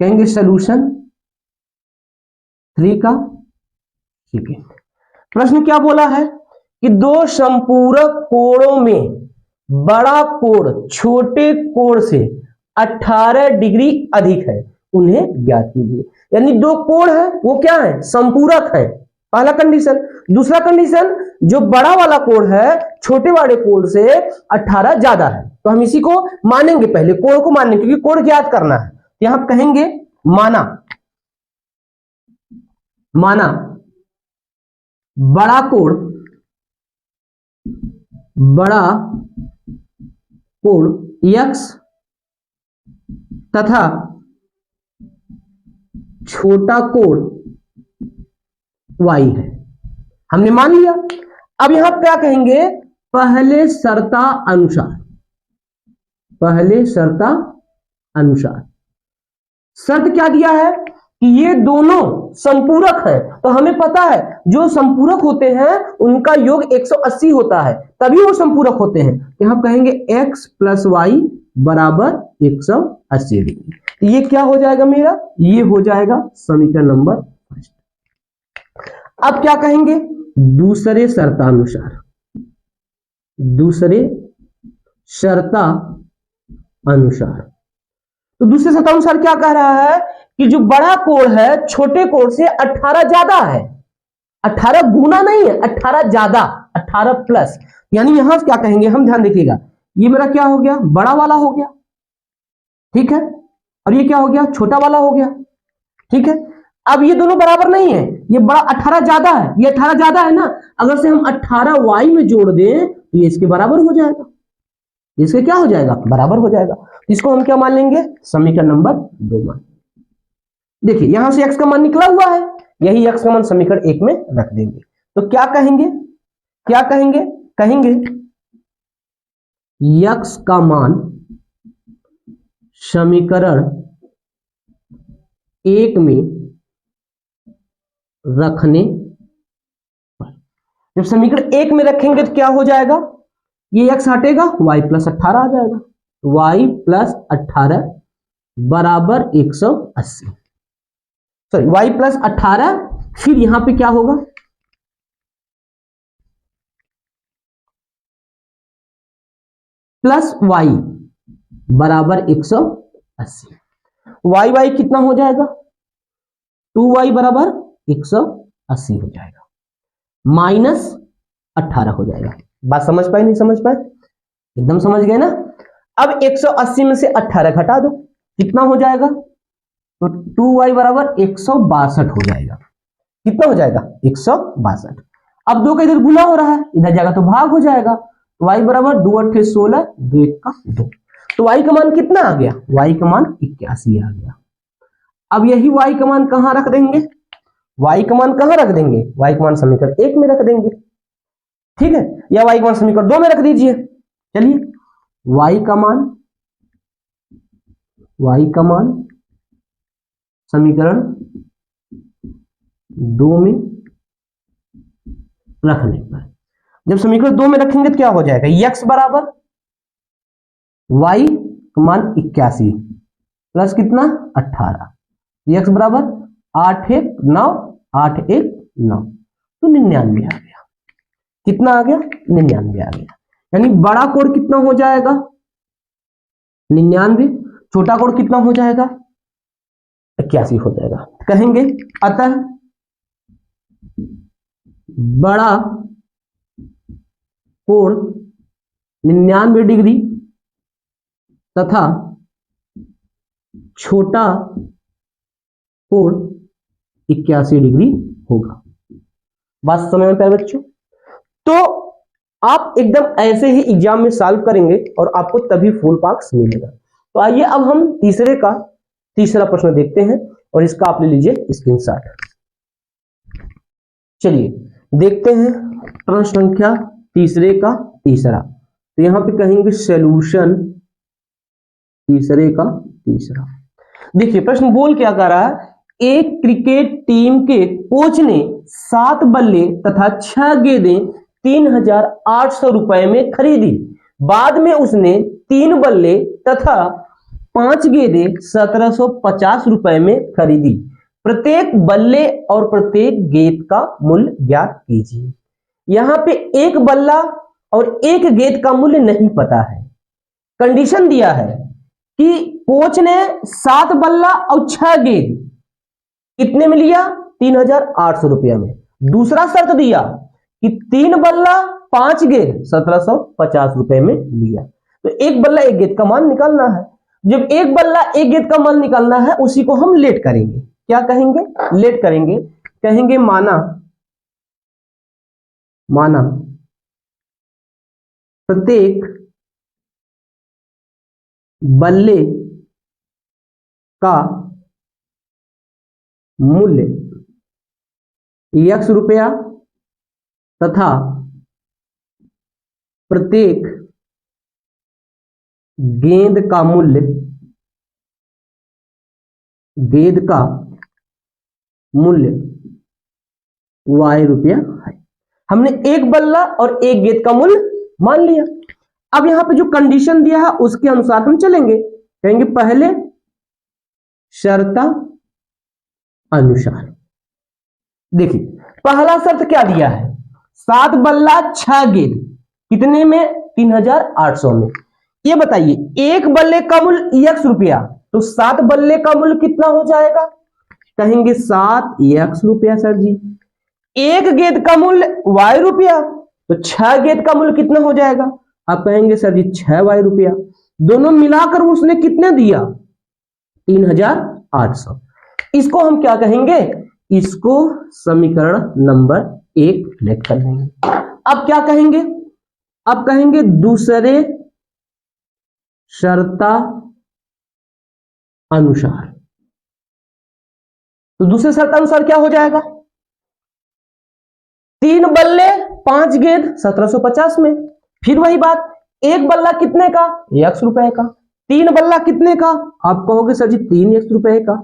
कहेंगे सॉल्यूशन 3 का, ठीक है। प्रश्न क्या बोला है कि दो संपूरक कोणों में बड़ा कोण छोटे कोण से 18 डिग्री अधिक है, उन्हें ज्ञात कीजिए। यानी दो कोण है वो क्या है, संपूरक है, पहला कंडीशन। दूसरा कंडीशन, जो बड़ा वाला कोण है छोटे वाले कोण से 18 ज्यादा है। तो हम इसी को मानेंगे, पहले कोण को मानेंगे क्योंकि कोण ज्ञात करना है। तो यहां कहेंगे माना, माना बड़ा कोण, बड़ा कोण x तथा छोटा कोण y है, हमने मान लिया। अब यहां क्या कहेंगे, पहले शर्ता अनुसार, पहले शर्ता अनुसार। शर्त क्या दिया है कि ये दोनों संपूरक हैं, तो हमें पता है जो संपूरक होते हैं उनका योग 180 होता है, तभी वो संपूरक होते हैं। यहां कहेंगे x प्लस वाई बराबर 180 डिग्री। तो ये क्या हो जाएगा मेरा, ये हो जाएगा समीकरण नंबर 1। अब क्या कहेंगे, दूसरे शर्तानुसार, दूसरे शर्ता अनुसार। तो दूसरे शर्तानुसार क्या कह रहा है कि जो बड़ा कोण है छोटे कोण से 18 ज्यादा है, 18 गुना नहीं है, 18 ज्यादा, 18 प्लस। यानी यहां क्या कहेंगे हम, ध्यान देखिएगा, ये मेरा क्या हो गया, बड़ा वाला हो गया, ठीक है, और ये क्या हो गया, छोटा वाला हो गया, ठीक है। अब ये दोनों बराबर नहीं है, ये बड़ा 18 ज्यादा है, ये 18 ज्यादा है ना, अगर से हम 18 y में जोड़ दें तो ये इसके बराबर हो जाएगा, इसके क्या हो जाएगा, बराबर हो जाएगा। इसको हम क्या मान लेंगे, समीकरण नंबर 2 मान। देखिए यहां से x का मान निकला हुआ है, यही x का मान समीकरण 1 में रख देंगे। तो क्या कहेंगे, क्या कहेंगे, कहेंगे x का मान समीकरण 1 में रखने पर, जब समीकरण 1 में रखेंगे तो क्या हो जाएगा, ये x हटेगा, y प्लस 18 आ जाएगा, y प्लस 18 बराबर 180, सॉरी y प्लस 18, फिर यहां पे क्या होगा, प्लस y बराबर 180, y कितना हो जाएगा, 2y बराबर 180 हो जाएगा, माइनस 18 हो जाएगा। बात समझ पाए, नहीं समझ पाए, एकदम समझ गए ना। अब 180 में से 18 घटा दो, कितना हो जाएगा, तो 2y बराबर 162 हो जाएगा। कितना हो जाएगा, 162। अब 2 का इधर गुना हो रहा है, इधर जाएगा तो भाग हो जाएगा, y बराबर 2 8 16, 2 1 का 2। तो y का मान कितना आ गया, y का मान 81 आ गया। अब यही y का मान कहां रख देंगे, y का मान कहां रख देंगे, y का मान समीकरण 1 में रख देंगे, ठीक है, या y का मान समीकरण 2 में रख दीजिए। चलिए y का मान समीकरण 2 में रखने पर, जब समीकरण 2 में रखेंगे तो क्या हो जाएगा, x बराबर y मान 81 प्लस कितना 18, x बराबर 8 1 9 8 1 9, तो 99 आ गया। कितना आ गया 99 आ गया। यानी बड़ा कोड कितना हो जाएगा 99, छोटा कोड कितना हो जाएगा 81 हो जाएगा। कहेंगे अतः बड़ा कोण 99 डिग्री तथा छोटा कोण 81 डिग्री होगा। बात समझ में पाए बच्चों? तो आप एकदम ऐसे ही एग्जाम में सॉल्व करेंगे और आपको तभी फुल मार्क्स मिलेगा। तो आइए अब हम तीसरा प्रश्न देखते हैं और इसका आप ले लीजिए स्क्रीनशॉट। चलिए देखते हैं प्रश्न संख्या तीसरे का तीसरा। तो यहां पे कहेंगे सॉल्यूशन तीसरे का तीसरा। देखिए प्रश्न बोल क्या कर रहा है, एक क्रिकेट टीम के कोच ने 7 बल्ले तथा 6 गेंदें 3,800 रुपए में खरीदी। बाद में उसने 3 बल्ले तथा 5 गेंदें 1,750 रुपए में खरीदी। प्रत्येक बल्ले और प्रत्येक गेंद का मूल्य ज्ञात कीजिए। यहां पे एक बल्ला और एक गेंद का मूल्य नहीं पता है। कंडीशन दिया है कि कोच ने 7 बल्ला और 6 गेंद कितने में लिया 3,800 रुपया में। दूसरा शर्त दिया कि 3 बल्ला 5 गेंद 1,750 रुपए में लिया। तो एक बल्ला एक गेंद का मान निकालना है। जब एक बल्ला एक गेंद का मान निकालना है उसी को हम लेट करेंगे। क्या कहेंगे लेट करेंगे। कहेंगे माना प्रत्येक बल्ले का मूल्य x रुपया तथा प्रत्येक गेंद का मूल्य y रुपया है। हमने एक बल्ला और एक गेंद का मूल्य मान लिया। अब यहां पे जो कंडीशन दिया है उसके अनुसार हम चलेंगे। कहेंगे पहले शर्त अनुसार। देखिए पहला शर्त क्या दिया है 7 बल्ला 6 गेंद कितने में 3,800 में। ये बताइए एक बल्ले का मूल्य x रुपया, तो 7 बल्ले का मूल्य कितना हो जाएगा। कहेंगे 7x रुपया सर जी। एक गेंद का मूल्य y रुपया, तो 6 गेंद का मूल्य कितना हो जाएगा। आप कहेंगे सर जी 6y रुपया। दोनों मिलाकर उसने कितने दिया 3,800। इसको हम क्या कहेंगे, इसको समीकरण नंबर 1 लेट कर देंगे। अब क्या कहेंगे, अब कहेंगे दूसरे शर्ता अनुसार। तो दूसरे शर्त अनुसार क्या हो जाएगा 3 बल्ले 5 गेंद 1,750 में। फिर वही बात एक बल्ला कितने का x रुपए का, 3 बल्ला कितने का आप कहोगे सर जी 3x रुपए का,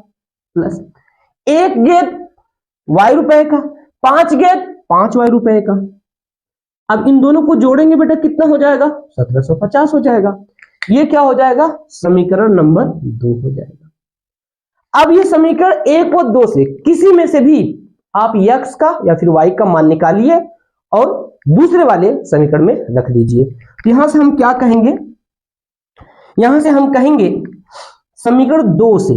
प्लस एक गेंद y रुपए का, 5 गेंद 5y रुपए का। अब इन दोनों को जोड़ेंगे बेटा कितना हो जाएगा 1,750 हो जाएगा। ये क्या हो जाएगा समीकरण नंबर 2 हो जाएगा। अब ये समीकरण 1 और 2 से किसी में से भी आप x का या फिर y का मान निकालिए और दूसरे वाले समीकरण में रख दीजिए। तो यहां से हम क्या कहेंगे, यहां से हम कहेंगे समीकरण 2 से,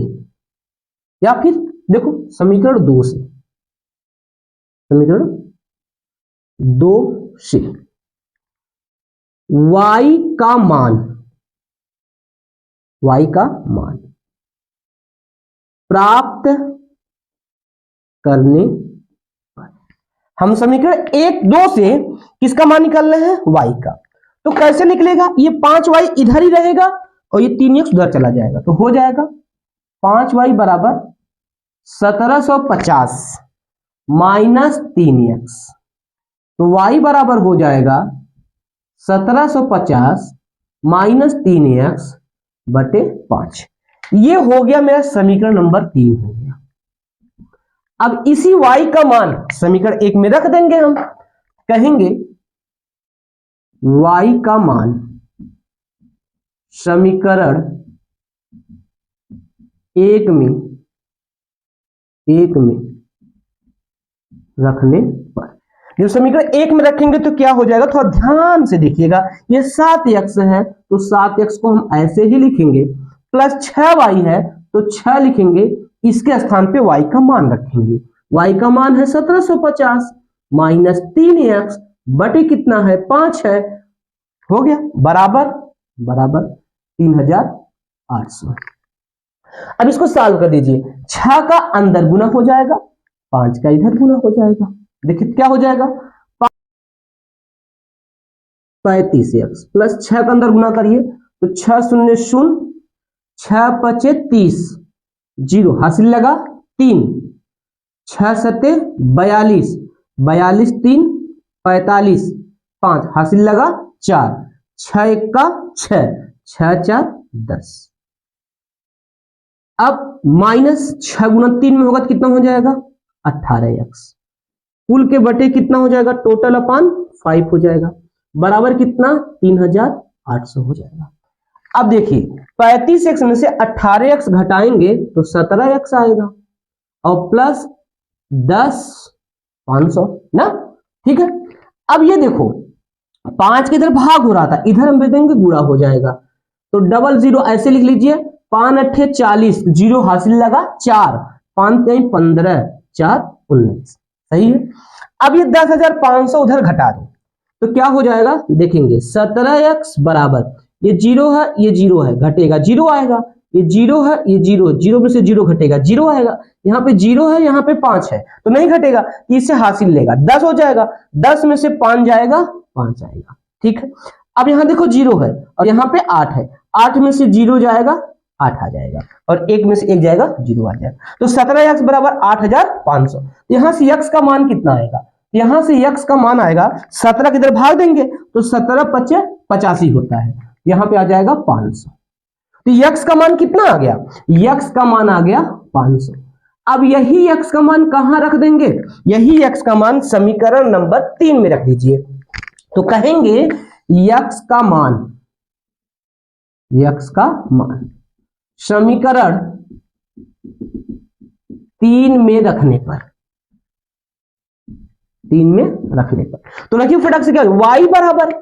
या फिर देखो समीकरण 2 से, समीकरण 2 से y का मान प्राप्त करने हम समीकरण 1 2 से किसका मान निकालना है y का। तो कैसे निकलेगा, ये 5y इधर ही रहेगा और ये 3x उधर चला जाएगा। तो हो जाएगा 5y बराबर 1,750 माइनस 3x। तो y बराबर हो जाएगा 1,750 माइनस 3x बटे 5। ये हो गया मेरा समीकरण नंबर 3 हो गया। अब इसी y का मान समीकरण 1 में रख देंगे। हम कहेंगे y का मान समीकरण एक में रखने पर, जब समीकरण एक में रखेंगे तो क्या हो जाएगा, थोड़ा ध्यान से देखिएगा। ये 7x है तो 7x को हम ऐसे ही लिखेंगे, प्लस 6y है तो 6 लिखेंगे, इसके स्थान पे y का मान रखेंगे। y का मान है 1750 माइनस 3x बटे कितना है 5 है, हो गया बराबर 3800। अब इसको सॉल्व कर दीजिए, 6 का अंदर गुना हो जाएगा, 5 का इधर गुना हो जाएगा। देखिए क्या हो जाएगा, 35x प्लस 6 का अंदर गुना करिए तो 6 शून्य 0, 6 पचे 30, 0 हासिल लगा 3, 6 सते 42, 42 3 45, 5 हासिल लगा 4, 6 1 का 6, 6 4 10। अब माइनस 6 गुना 3 में होगा तो कितना हो जाएगा 18x, कुल के बटे कितना हो जाएगा, टोटल अपान 5 हो जाएगा, बराबर कितना 3800 हो जाएगा। अब देखिए 35x में से 18x घटाएंगे तो 17x आएगा और प्लस 10 500 ना, ठीक है। अब ये देखो 5 के इधर भाग हो रहा था, इधर हम देंगे गुणा हो जाएगा, तो डबल 0 ऐसे लिख लीजिए, 5 8 40, 0 हासिल लगा 4, 5 3 15, 4 19, सही है। अब ये 10,500 उधर घटा दो तो क्या हो जाएगा, देखेंगे 17x बराबर, ये 0 है ये 0 है, घटेगा 0 आएगा, ये 0 है ये 0, 0 में से 0 घटेगा 0 आएगा, यहाँ पे 0 है यहाँ पे 5 है तो नहीं घटेगा, इससे हासिल लेगा 10 हो जाएगा, 10 में से 5 जाएगा 5 आएगा, ठीक है। अब यहाँ देखो 0 है और यहाँ पे 8 है, 8 में से 0 जाएगा 8 आ जाएगा और 1 में से 1 जाएगा 0 आ जाएगा, तो 17x बराबर 8500। यहाँ से x का मान कितना आएगा, यहां से x का मान आएगा, 17 किधर भाग देंगे तो 17 पचे 85 होता है, यहां पे आ जाएगा 500, तो x का मान कितना आ गया, x का मान आ गया 500। अब यही x का मान कहां रख देंगे, यही x का मान समीकरण नंबर 3 में रख दीजिए, तो कहेंगे x का मान समीकरण 3 में रखने पर, 3 में रखने पर, तो रखिए फटाक से क्या, y बराबर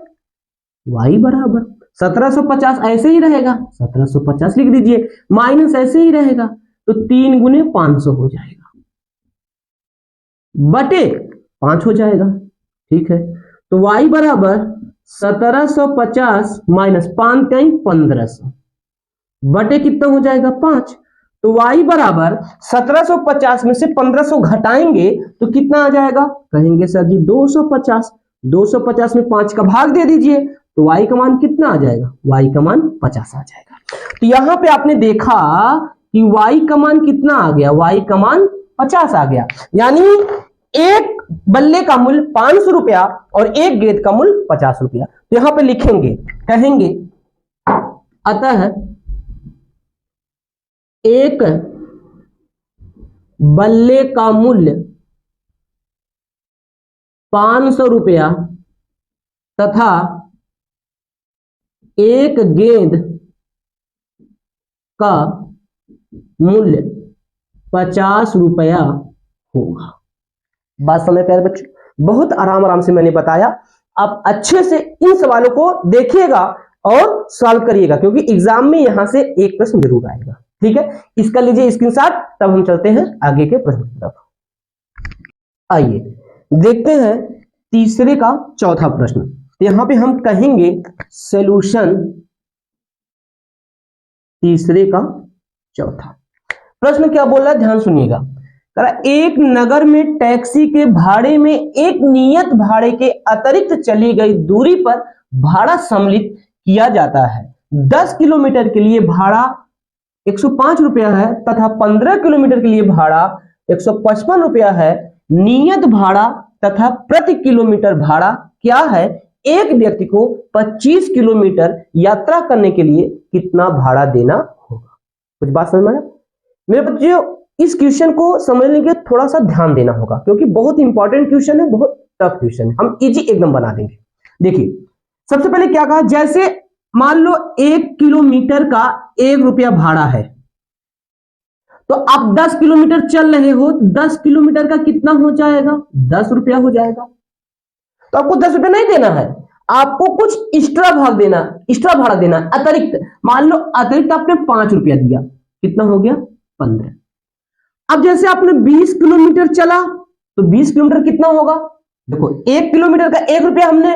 1750 ऐसे ही रहेगा, 1750 लिख दीजिए, माइनस ऐसे ही रहेगा तो 3 गुने 500 हो जाएगा, बटे 5 हो जाएगा, ठीक है। तो y बराबर 1750 माइनस 5 3 1500 बटे कितना हो जाएगा 5, तो y बराबर 1750 में से 1500 घटाएंगे तो कितना आ जाएगा, कहेंगे सर जी 250, 250 में 5 का भाग दे दीजिए तो y का मान कितना आ जाएगा, y का मान 50 आ जाएगा। तो यहां पे आपने देखा कि y का मान कितना आ गया, y का मान 50 आ गया, यानी एक बल्ले का मूल्य 500 रुपया और एक गेंद का मूल्य 50 रुपया। तो यहां पे लिखेंगे, कहेंगे अतः एक बल्ले का मूल्य 500 रुपया तथा एक गेंद का मूल्य 50 रुपया होगा। बात समझ पे बच्चों, बहुत आराम से मैंने बताया, आप अच्छे से इन सवालों को देखिएगा और सॉल्व करिएगा, क्योंकि एग्जाम में यहां से एक प्रश्न जरूर आएगा, ठीक है। इसका लीजिए स्क्रीनशॉट, तब हम चलते हैं आगे के प्रश्न की तरफ। आइए देखते हैं तीसरे का चौथा प्रश्न। यहां पे हम कहेंगे सॉल्यूशन तीसरे का चौथा प्रश्न क्या बोल रहा है, ध्यान सुनिएगा। एक नगर में टैक्सी के भाड़े में एक नियत भाड़े के अतिरिक्त चली गई दूरी पर भाड़ा सम्मिलित किया जाता है। 10 किलोमीटर के लिए भाड़ा 105 रुपया है तथा 15 किलोमीटर के लिए भाड़ा 155 रुपया है। नियत भाड़ा तथा प्रति किलोमीटर भाड़ा क्या है? एक व्यक्ति को 25 किलोमीटर यात्रा करने के लिए कितना भाड़ा देना होगा? कुछ बात समझ में आया मेरे बच्चों? इस क्वेश्चन को समझने के थोड़ा सा ध्यान देना होगा, क्योंकि बहुत इंपॉर्टेंट क्वेश्चन है, बहुत टफ क्वेश्चन है। हम इजी एकदम बना देंगे। देखिए सबसे पहले क्या कहा, जैसे मान लो 1 किलोमीटर का 1 रुपया भाड़ा है, तो आप 10 किलोमीटर चल रहे हो, 10 किलोमीटर का कितना हो जाएगा? 10 रुपया हो जाएगा। तो आपको 10 रुपया नहीं देना है, आपको कुछ एक्स्ट्रा भाग देना, एक्स्ट्रा भाड़ा देना, अतिरिक्त। मान लो अतिरिक्त आपने 5 रुपया दिया, कितना हो गया? 15। अब जैसे आपने 20 किलोमीटर चला, तो 20 किलोमीटर कितना होगा? देखो 1 किलोमीटर का 1 रुपया हमने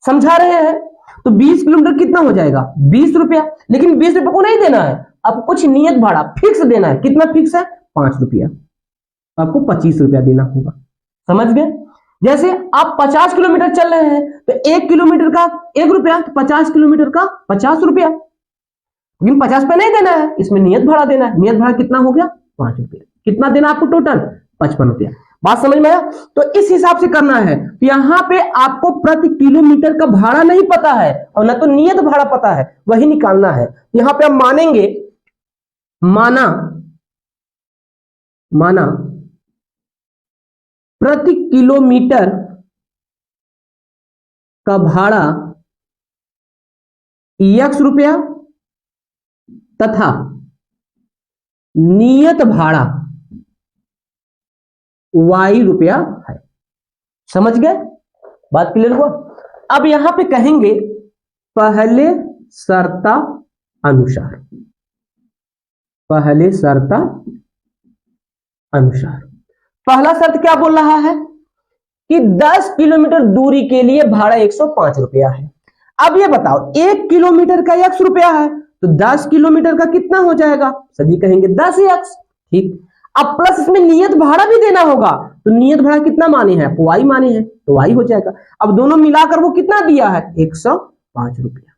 समझा रहे हैं, तो 20 किलोमीटर कितना हो जाएगा? 20 रुपया। लेकिन 20 रुपये को नहीं देना है, आपको कुछ नियत भाड़ा फिक्स देना है। कितना फिक्स है? 5 रुपया। आपको 25 रुपया देना होगा। समझ गए? जैसे आप 50 किलोमीटर चल रहे हैं, तो 1 किलोमीटर का 1 रुपया, तो 50 किलोमीटर का 50 रुपया। लेकिन 50 रुपया नहीं देना है, इसमें नियत भाड़ा देना है। नियत भाड़ा कितना हो गया? 5 रुपया। कितना देना आपको टोटल? 55 रुपया। बात समझ में आया? तो इस हिसाब से करना है। तो यहां पे आपको प्रति किलोमीटर का भाड़ा नहीं पता है और ना तो नियत भाड़ा पता है, वही निकालना है। यहां पे हम मानेंगे, माना प्रति किलोमीटर का भाड़ा x रुपया तथा नियत भाड़ा y रुपया है। समझ गए? बात क्लियर हुआ? अब यहां पे कहेंगे पहले शर्ता अनुसार, पहले शर्ता अनुसार। पहला शर्त क्या बोल रहा है कि 10 किलोमीटर दूरी के लिए भाड़ा 105 रुपया है। अब ये बताओ 1 किलोमीटर का x रुपया है, तो 10 किलोमीटर का कितना हो जाएगा? सभी कहेंगे 10x। ठीक। अब प्लस इसमें नियत भाड़ा भी देना होगा, तो नियत भाड़ा कितना माने हैं? y माने हैं, तो y हो जाएगा। अब दोनों मिलाकर वो कितना दिया है? 105 रुपया।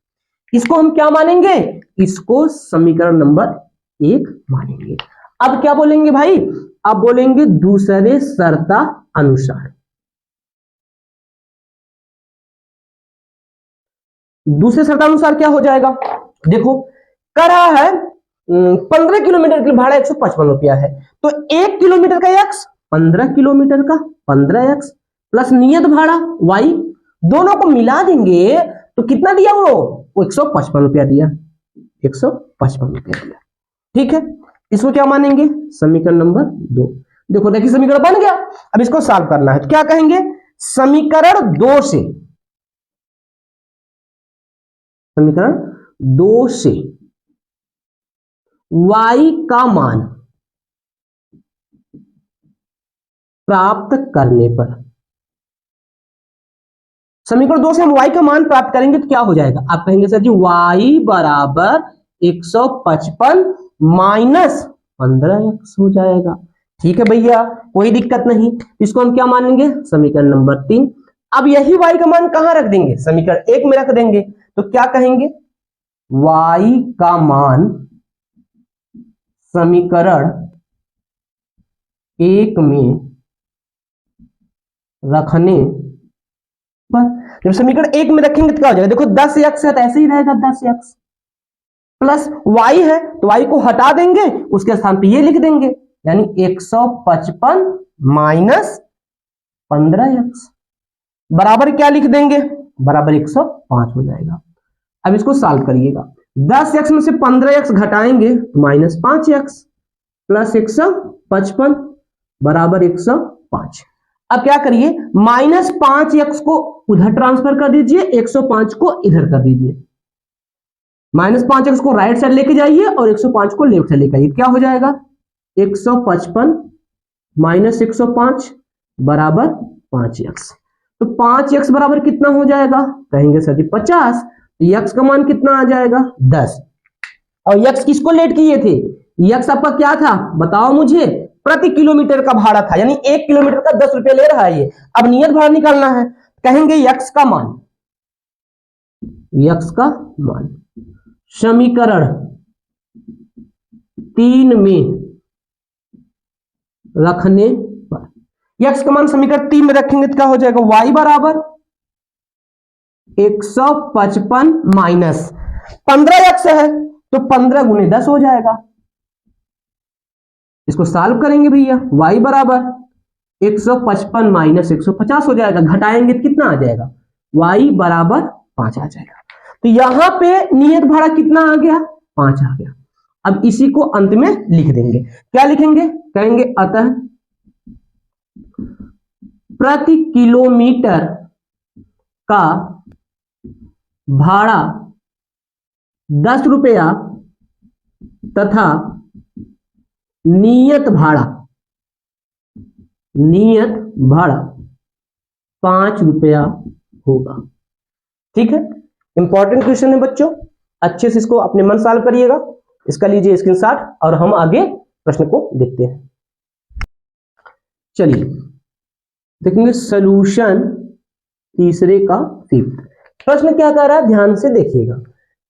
इसको हम क्या मानेंगे? इसको समीकरण नंबर 1 मानेंगे। अब क्या बोलेंगे भाई? अब बोलेंगे दूसरे शर्ता अनुसार। दूसरे शर्तानुसार क्या हो जाएगा? देखो कह रहा है 15 किलोमीटर के भाड़ा 155 रुपया है, तो 1 किलोमीटर का x, 15 किलोमीटर का 15x प्लस नियत भाड़ा y, दोनों को मिला देंगे तो कितना दिया? वो 155 रुपया दिया, 155 रुपया दिया। ठीक है, इसको क्या मानेंगे? समीकरण नंबर 2। देखो देखिए समीकरण बन गया। अब इसको सॉल्व करना है, तो क्या कहेंगे? समीकरण 2 से, समीकरण 2 से y का मान प्राप्त करने पर, समीकरण 2 से हम y का मान प्राप्त करेंगे तो क्या हो जाएगा? आप कहेंगे सर जी y बराबर 155 माइनस 15x हो जाएगा। ठीक है भैया, कोई दिक्कत नहीं। इसको हम क्या मानेंगे? समीकरण नंबर 3। अब यही y का मान कहां रख देंगे? समीकरण 1 में रख देंगे। तो क्या कहेंगे? y का मान समीकरण 1 में रखने पर, जब समीकरण 1 में रखेंगे तो क्या हो जाएगा? देखो 10x है तो ऐसे ही रहेगा 10x, प्लस y है तो y को हटा देंगे, उसके स्थान पे ये लिख देंगे, यानी 155 माइनस 15x बराबर क्या लिख देंगे? बराबर 105 हो जाएगा। अब इसको सॉल्व करिएगा। 10x में से 15x घटाएंगे तो माइनस 5x प्लस 155 बराबर 105। अब क्या करिए? माइनस 5x को उधर ट्रांसफर कर दीजिए, 105 को इधर कर दीजिए। माइनस 5x को राइट साइड लेके जाइए और 105 को लेफ्ट साइड लेके आइए। क्या हो जाएगा? 155 माइनस 105 बराबर 5x। तो 5x बराबर कितना हो जाएगा? कहेंगे सर जी 50। तो x का मान कितना आ जाएगा? 10। और x किसको लेट किए थे? x आपका क्या था बताओ मुझे? प्रति किलोमीटर का भाड़ा था, यानी 1 किलोमीटर का 10 रुपया ले रहा है ये। अब नियत भाड़ा निकालना है, कहेंगे x का मान, x का मान समीकरण 3 में रखने पर, x का मान समीकरण 3 में रखेंगे तो क्या हो जाएगा? y बराबर 155 माइनस 15x है तो 15 गुने 10 हो जाएगा। इसको सॉल्व करेंगे भैया, y बराबर 155 माइनस 150 हो जाएगा, घटाएंगे तो कितना आ जाएगा? y बराबर 5 आ जाएगा। तो यहां पे नियत भाड़ा कितना आ गया? 5 आ गया। अब इसी को अंत में लिख देंगे। क्या लिखेंगे? कहेंगे अतः प्रति किलोमीटर का भाड़ा 10 रुपया तथा नियत भाड़ा 5 रुपया होगा। ठीक है, इंपॉर्टेंट क्वेश्चन है बच्चों, अच्छे से इसको अपने मन सॉल्व करिएगा। इसका लीजिए स्क्रीनशॉट और हम आगे प्रश्न को देखते हैं। चलिए देखेंगे सॉल्यूशन तीसरे का फिफ्थ। प्रश्न क्या कह रहा है, ध्यान से देखिएगा।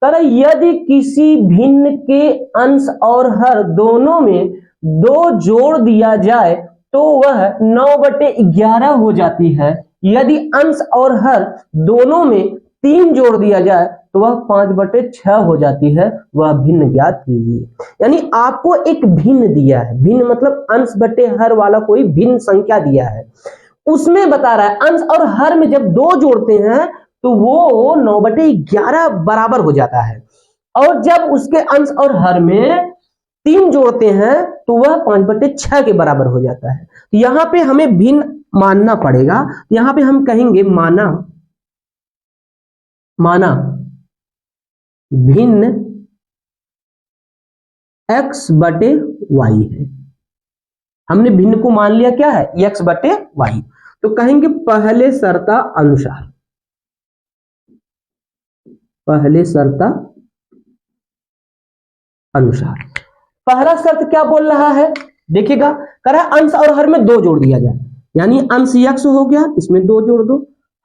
कह रहा है यदि किसी भिन्न के अंश और हर दोनों में 2 जोड़ दिया जाए तो वह 9/11 हो जाती है। यदि अंश और हर दोनों में 3 जोड़ दिया जाए तो वह 5/6 हो जाती है। वह भिन्न ज्ञात कीजिए। यानी आपको एक भिन्न दिया है, भिन्न मतलब अंश बटे हर वाला कोई भिन्न संख्या दिया है, उसमें बता रहा है अंश और हर में जब 2 जोड़ते हैं तो वो 9/11 बराबर हो जाता है, और जब उसके अंश और हर में 3 जोड़ते हैं तो वह 5/6 के बराबर हो जाता है। तो यहां पे हमें भिन्न मानना पड़ेगा। यहां पे हम कहेंगे माना भिन्न x/y है। हमने भिन्न को मान लिया क्या है, x/y। तो कहेंगे पहले शर्ता अनुसार पहला शर्त क्या बोल रहा है, देखिएगा। कह रहा है अंश और हर में 2 जोड़ दिया जाए, यानी अंश x हो गया, इसमें 2 जोड़ दो,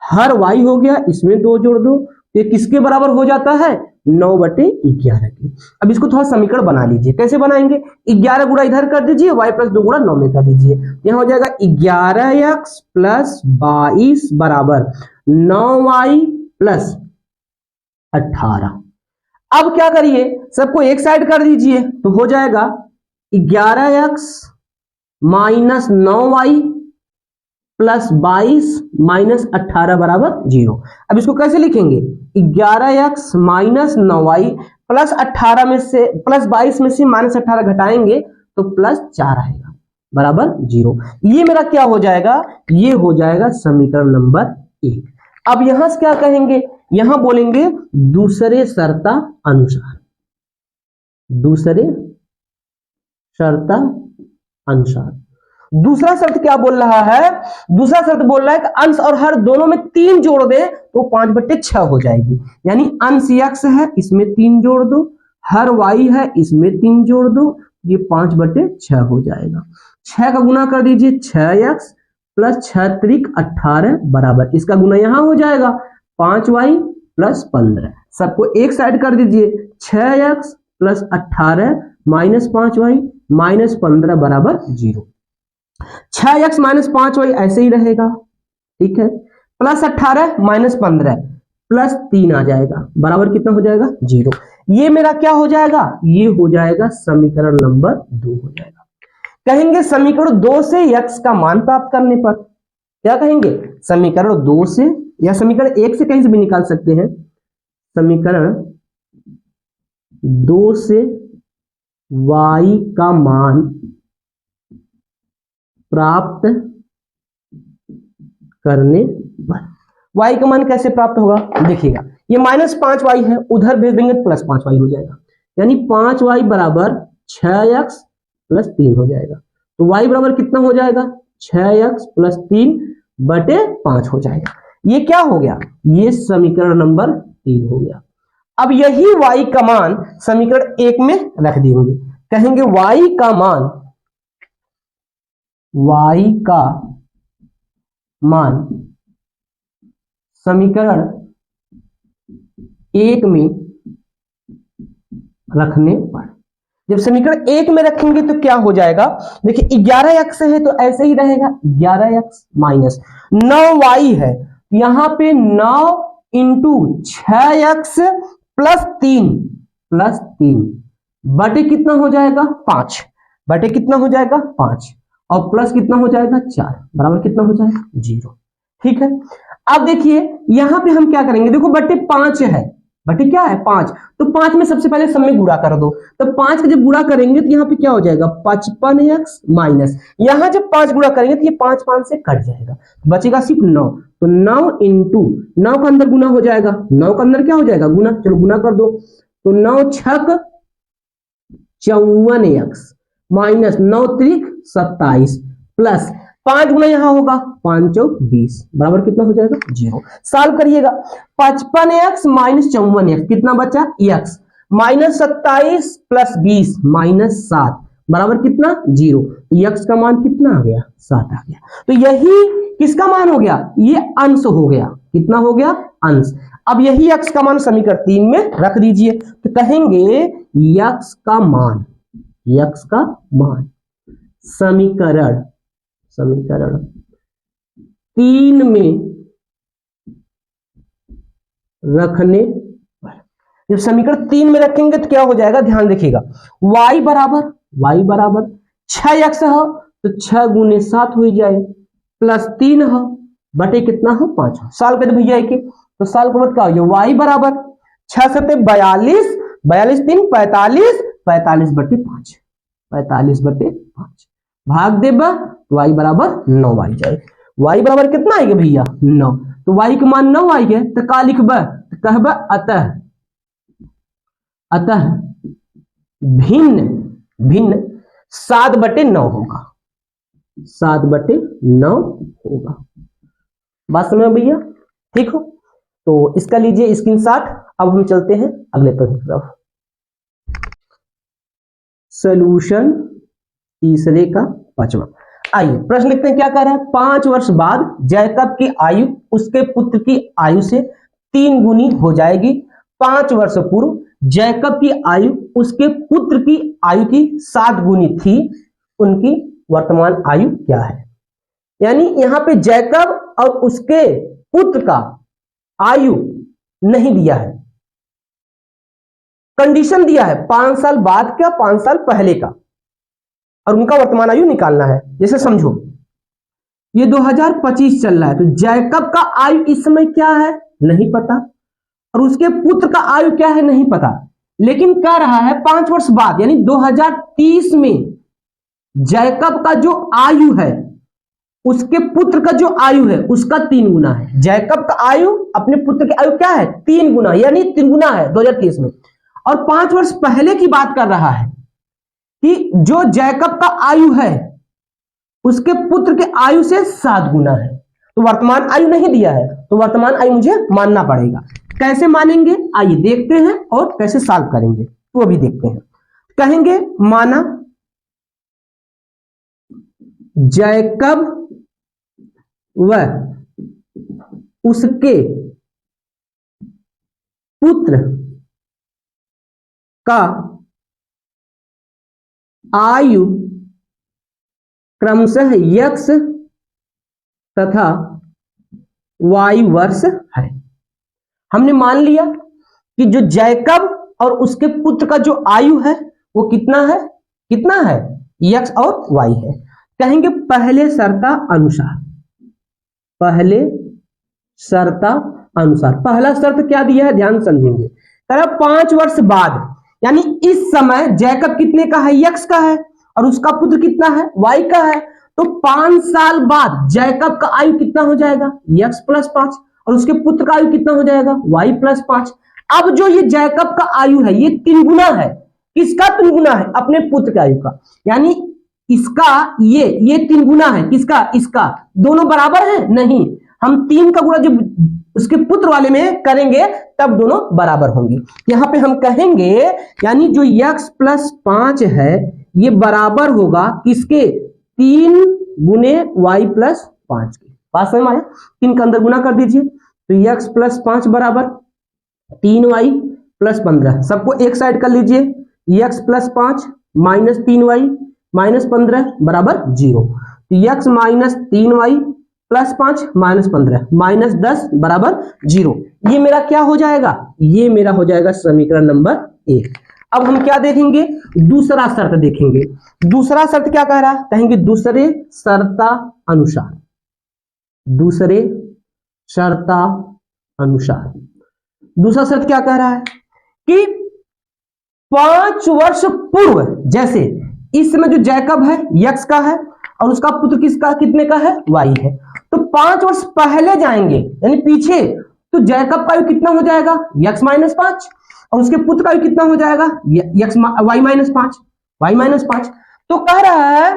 हर y हो गया, इसमें 2 जोड़ दो। ये किसके बराबर हो जाता है, 9/11 के। अब इसको थोड़ा समीकरण बना लीजिए। कैसे बनाएंगे, 11 गुणा इधर कर दीजिए, y + 2 गुणा 9 में कर दीजिए। यहां हो जाएगा 11x + 22 बराबर 9y + 18। अब क्या करिए, सबको एक साइड कर दीजिए तो हो जाएगा 11x - 9y + 22 - 18 बराबर 0। अब इसको कैसे लिखेंगे, 11x - 9y + 18 में से +22 में से -18 घटाएंगे तो +4 आएगा बराबर 0। ये मेरा क्या हो जाएगा, ये हो जाएगा समीकरण नंबर 1। अब यहां से क्या कहेंगे, यहां बोलेंगे दूसरे शर्ता अनुसार। दूसरा शर्त क्या बोल रहा है, दूसरा शर्त बोल रहा है कि अंश और हर दोनों में 3 जोड़ दे तो 5/6 हो जाएगी। यानी अंश x है, इसमें 3 जोड़ दो, हर y है, इसमें 3 जोड़ दो, ये 5/6 हो जाएगा। 6 का गुना कर दीजिए, 6x + 6 × 18 बराबर, इसका गुना यहां हो जाएगा 5y + 15। सबको एक साइड कर दीजिए, 6x + 18 - 5y - 15 बराबर 0। 6x - 5y ऐसे ही रहेगा, ठीक है, +18 - 15 +3 आ जाएगा बराबर कितना हो जाएगा, 0। ये मेरा क्या हो जाएगा, ये हो जाएगा समीकरण नंबर 2 हो जाएगा। कहेंगे समीकरण 2 से x का मान प्राप्त करने पर क्या कहेंगे, समीकरण 2 से या समीकरण 1 से कहीं से भी निकाल सकते हैं। समीकरण 2 से y का मान प्राप्त करने पर, y का मान कैसे प्राप्त होगा, देखिएगा ये -5y है, उधर भेज देंगे तो +5y हो जाएगा। यानी 5y बराबर 6x + 3 हो जाएगा। तो y बराबर कितना हो जाएगा, 6x + 3/5 हो जाएगा। ये क्या हो गया, ये समीकरण नंबर 3 हो गया। अब यही y का मान समीकरण 1 में रख देंगे। कहेंगे y का मान समीकरण 1 में रखने पर, जब समीकरण 1 में रखेंगे तो क्या हो जाएगा, देखिए 11x है तो ऐसे ही रहेगा, 11x माइनस 9y है, यहां पे 9 × 6x + 3 बटे कितना हो जाएगा, 5 बटे कितना हो जाएगा, 5 और प्लस कितना हो जाएगा, 4 बराबर कितना हो जाएगा, 0। ठीक है, अब देखिए यहां पे हम क्या करेंगे, देखो बटे 5 है बटे क्या है 5। तो 5 में सबसे पहले सब में गुणा कर दो, तो 5 का जब गुणा करेंगे तो यहाँ पे क्या हो जाएगा 55x माइनस, यहां जब 5 गुणा करेंगे तो ये 5 5 से कट जाएगा, बचेगा सिर्फ 9। तो 9 इंटू 9 का अंदर गुना हो जाएगा, 9 का अंदर क्या हो जाएगा गुना, चलो गुना कर दो। तो 9 छक 54x माइनस 9 त्रिक 27 प्लस 5 गुना यहां होगा 5 चौक 20 बराबर कितना हो जाएगा 0। सॉल्व करिएगा 55x माइनस 54x कितना बचा x माइनस 27 प्लस 20 माइनस 7 बराबर कितना 0। x का मान कितना आ गया 7 आ गया। तो यही किसका मान हो गया, ये अंश हो गया, कितना हो गया अंश। अब यही x का मान समीकरण 3 में रख दीजिए, तो कहेंगे x का मान समीकरण 3 में रखने पर, जब समीकरण 3 में रखेंगे तो क्या हो जाएगा, ध्यान देखिएगा y बराबर 6x है तो 6 गुने 7 हो जाए प्लस 3 है बटे कितना है 5। साल कर दो भैया के, तो साल के बाद क्या हो जाए y बराबर 6 सते 42 42 3 45 45 बटे 5 45 बटे 5 भाग देबा y बराबर 9 आ जाए। y बराबर कितना आएगा भैया 9, तो y के मान 9 आएगा तो का लिखबा, तो कहबा अतः भिन्न 7 बटे 9 होगा, 7 बटे 9 होगा। बात समझ में भैया, ठीक हो। तो इसका लीजिए स्क्रीनशॉट। अब हम चलते हैं अगले प्रश्न की तरफ। सॉल्यूशन तीसरे का 5वां। आइए प्रश्न लिखते हैं, क्या कह रहा है 5 वर्ष बाद जैकब की आयु उसके पुत्र की आयु से 3 गुनी हो जाएगी। 5 वर्ष पूर्व जैकब की आयु उसके पुत्र की आयु की 7 गुनी थी, उनकी वर्तमान आयु क्या है। यानी यहां पे जैकब और उसके पुत्र का आयु नहीं दिया है, कंडीशन दिया है 5 साल बाद का 5 साल पहले का, और उनका वर्तमान आयु निकालना है। जैसे समझो ये 2025 चल रहा है, तो जैकब का आयु इस समय क्या है नहीं पता, और उसके पुत्र का आयु क्या है नहीं पता, लेकिन कह रहा है 5 वर्ष बाद यानी 2030 में जैकब का जो आयु है उसके पुत्र का जो आयु है उसका 3 गुना है। जैकब का आयु अपने पुत्र की आयु क्या है 3 गुना, यानी 3 गुना है 2030 में। और 5 वर्ष पहले की बात कर रहा है कि जो जैकब का आयु है उसके पुत्र के आयु से 7 गुना है। तो वर्तमान आयु नहीं दिया है, तो वर्तमान आयु मुझे मानना पड़ेगा। कैसे मानेंगे आइए देखते हैं, और कैसे सॉल्व करेंगे वो भी देखते हैं। कहेंगे माना जैकब व उसके पुत्र का आयु क्रमशः x तथा y वर्ष है। हमने मान लिया कि जो जैकब और उसके पुत्र का जो आयु है वो कितना है x और y है। कहेंगे पहले शर्ता अनुसार पहला शर्त क्या दिया है ध्यान समझेंगे। 5 वर्ष बाद यानी इस समय जैकब कितने का है x का है, और उसका पुत्र कितना है y का है। तो 5 साल बाद जैकब का आयु कितना हो जाएगा x प्लस 5, और उसके पुत्र का आयु कितना हो जाएगा y प्लस 5। अब जो ये जैकब का आयु है ये 3 गुना है, किसका 3 गुना है अपने पुत्र के आयु का, यानी इसका ये 3 गुना है किसका इसका, दोनों बराबर है नहीं, हम 3 का गुणा जब उसके पुत्र वाले में करेंगे तब दोनों बराबर होंगे। यहां पे हम कहेंगे यानी जो x प्लस 5 है ये बराबर होगा किसके 3 गुने y प्लस 5 के। बात समझ में आया, 3 का अंदर गुना कर दीजिए, तो x प्लस 5 बराबर 3y प्लस 15, सबको एक साइड कर लीजिए, x plus 5 minus 3y minus 15 बराबर 0। तो x minus 3y plus 5 minus 15 minus 10 बराबर 0। ये मेरा क्या हो जाएगा, ये मेरा हो जाएगा समीकरण नंबर 1। अब हम क्या देखेंगे दूसरा शर्त देखेंगे। दूसरा शर्त क्या कह रहा है, कहेंगे दूसरे शर्ता अनुसार दूसरा शर्त क्या कह रहा है कि 5 वर्ष पूर्व, जैसे इस समय जो जैकब है यक्स का है और उसका पुत्र किसका, कितने का है, वाई है, तो 5 वर्ष पहले जाएंगे यानी पीछे, तो जैकब का आयु कितना हो जाएगा, यक्स माइनस 5, और उसके पुत्र का आयु कितना हो जाएगा, x y minus 5, y minus 5। तो कह रहा है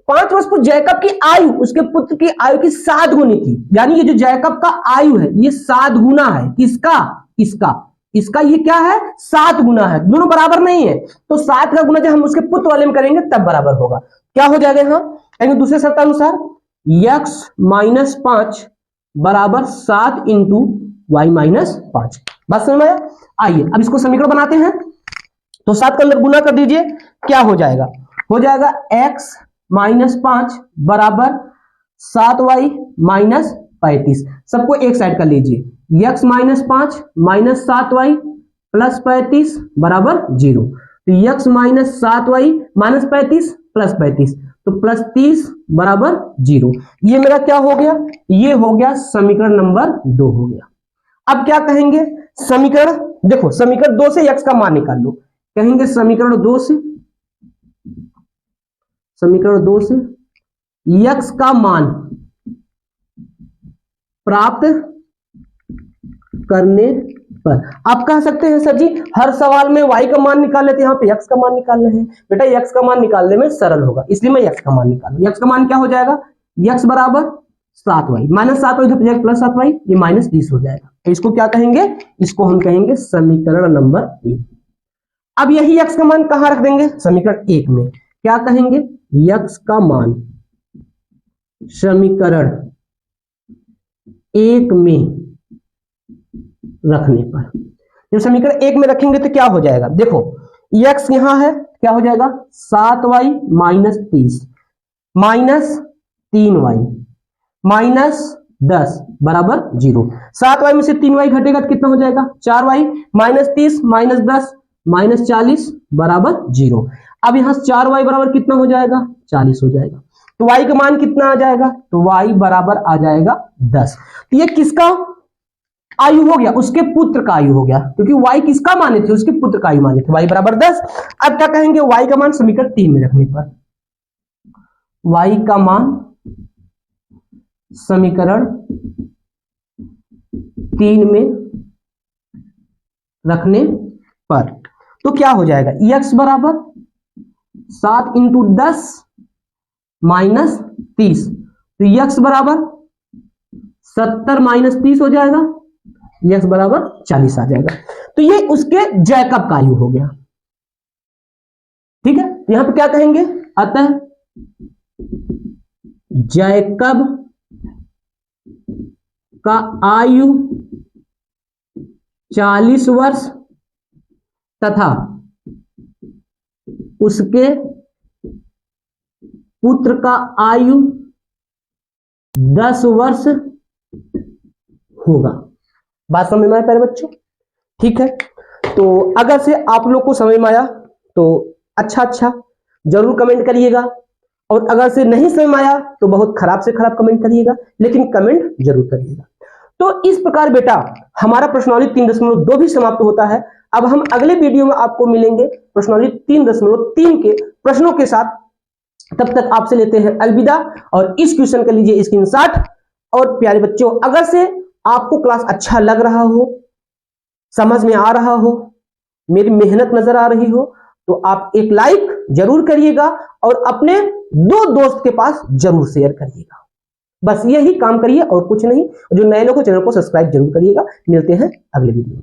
5 वर्ष पूर्व जैकब की आयु उसके पुत्र की आयु की 7 गुनी थी, यानी ये जो जैकब का आयु है ये 7 गुना है, किसका, इसका ये क्या है, 7 गुना है, दोनों बराबर नहीं है, तो 7 का गुना जब हम उसके पुत्र वाले में करेंगे तब बराबर होगा, क्या हो जाएगा यहाँ, यानी दूसरे शर्तानुसार यक्स माइनस 5 बराबर 7 इंटू वाई माइनस 5। बात समझ में आया? आइए अब इसको समीकरण बनाते हैं, तो 7 के अंदर गुना कर दीजिए, क्या हो जाएगा, हो जाएगा x माइनस 5 बराबर 7y माइनस 35, सबको एक साइड कर लीजिए, x minus 5 minus 7y plus 35 बराबर 0, तो x minus 7y minus 35 plus 35, तो प्लस 30 बराबर 0। ये मेरा क्या हो गया, ये हो गया समीकरण नंबर 2 हो गया। अब क्या कहेंगे, समीकरण देखो, समीकरण 2 से x का मान निकाल लो, कहेंगे समीकरण 2 से x का मान प्राप्त करने पर, आप कह सकते हैं सर जी हर सवाल में y का मान निकाल लेते हैं, यहाँ पे x का मान निकालना है, बेटा x का मान निकालने में सरल होगा, इसलिए मैं x का मान निकालूं। x का मान क्या हो जाएगा, x बराबर 7y माइनस 7y इधर प्लस 7y, ये माइनस 30 हो जाएगा, तो इसको क्या कहेंगे, इसको हम कहेंगे समीकरण नंबर 1। अब यही x का मान कहां रख देंगे, समीकरण 1 में, क्या कहेंगे, x का मान समीकरण 1 में रखने पर, जब समीकरण 1 में रखेंगे तो क्या हो जाएगा, देखो x यहां है, क्या हो जाएगा 7y minus 30 minus 3y minus 10 बराबर 0, 7y में से 3y घटेगा तो कितना हो जाएगा 4y माइनस 30 माइनस 10 माइनस 40 बराबर 0। अब यहां 4y बराबर कितना हो जाएगा 40 हो जाएगा, तो y का मान कितना आ जाएगा, तो y बराबर आ जाएगा 10। तो ये किसका आयु हो गया, उसके पुत्र का आयु हो गया, क्योंकि y किसका माने थे, उसके पुत्र का आयु माने थे, y बराबर 10। अब क्या कहेंगे, y का मान समीकरण 3 में रखने पर, y का मान समीकरण 3 में रखने पर, तो क्या हो जाएगा, x बराबर 7 इंटू 10 माइनस 30, तो x बराबर 70 माइनस 30 हो जाएगा, x बराबर 40 आ जाएगा। तो ये उसके जैकब का आयु हो गया, ठीक है। यहां पे क्या कहेंगे, अतः जैकब का आयु 40 वर्ष तथा उसके पुत्र का आयु 10 वर्ष होगा। बात समझ में आया प्यारे बच्चों, ठीक है। तो अगर से आप लोग को समझ में आया तो अच्छा जरूर कमेंट करिएगा, और अगर से नहीं समझ में आया तो बहुत खराब से खराब कमेंट करिएगा, लेकिन कमेंट जरूर करिएगा। तो इस प्रकार बेटा हमारा प्रश्नावली 3.2 भी समाप्त होता है। अब हम अगले वीडियो में आपको मिलेंगे प्रश्नावली 3.3 के प्रश्नों के साथ। तब तक आपसे लेते हैं अलविदा, और इस क्वेश्चन का लीजिए स्क्रीनशॉट। और प्यारे बच्चों, अगर से आपको क्लास अच्छा लग रहा हो, समझ में आ रहा हो, मेरी मेहनत नजर आ रही हो, तो आप एक लाइक जरूर करिएगा और अपने 2 दोस्त के पास जरूर शेयर करिएगा। बस यही काम करिए और कुछ नहीं। जो नए लोग चैनल को सब्सक्राइब जरूर करिएगा। मिलते हैं अगले वीडियो में।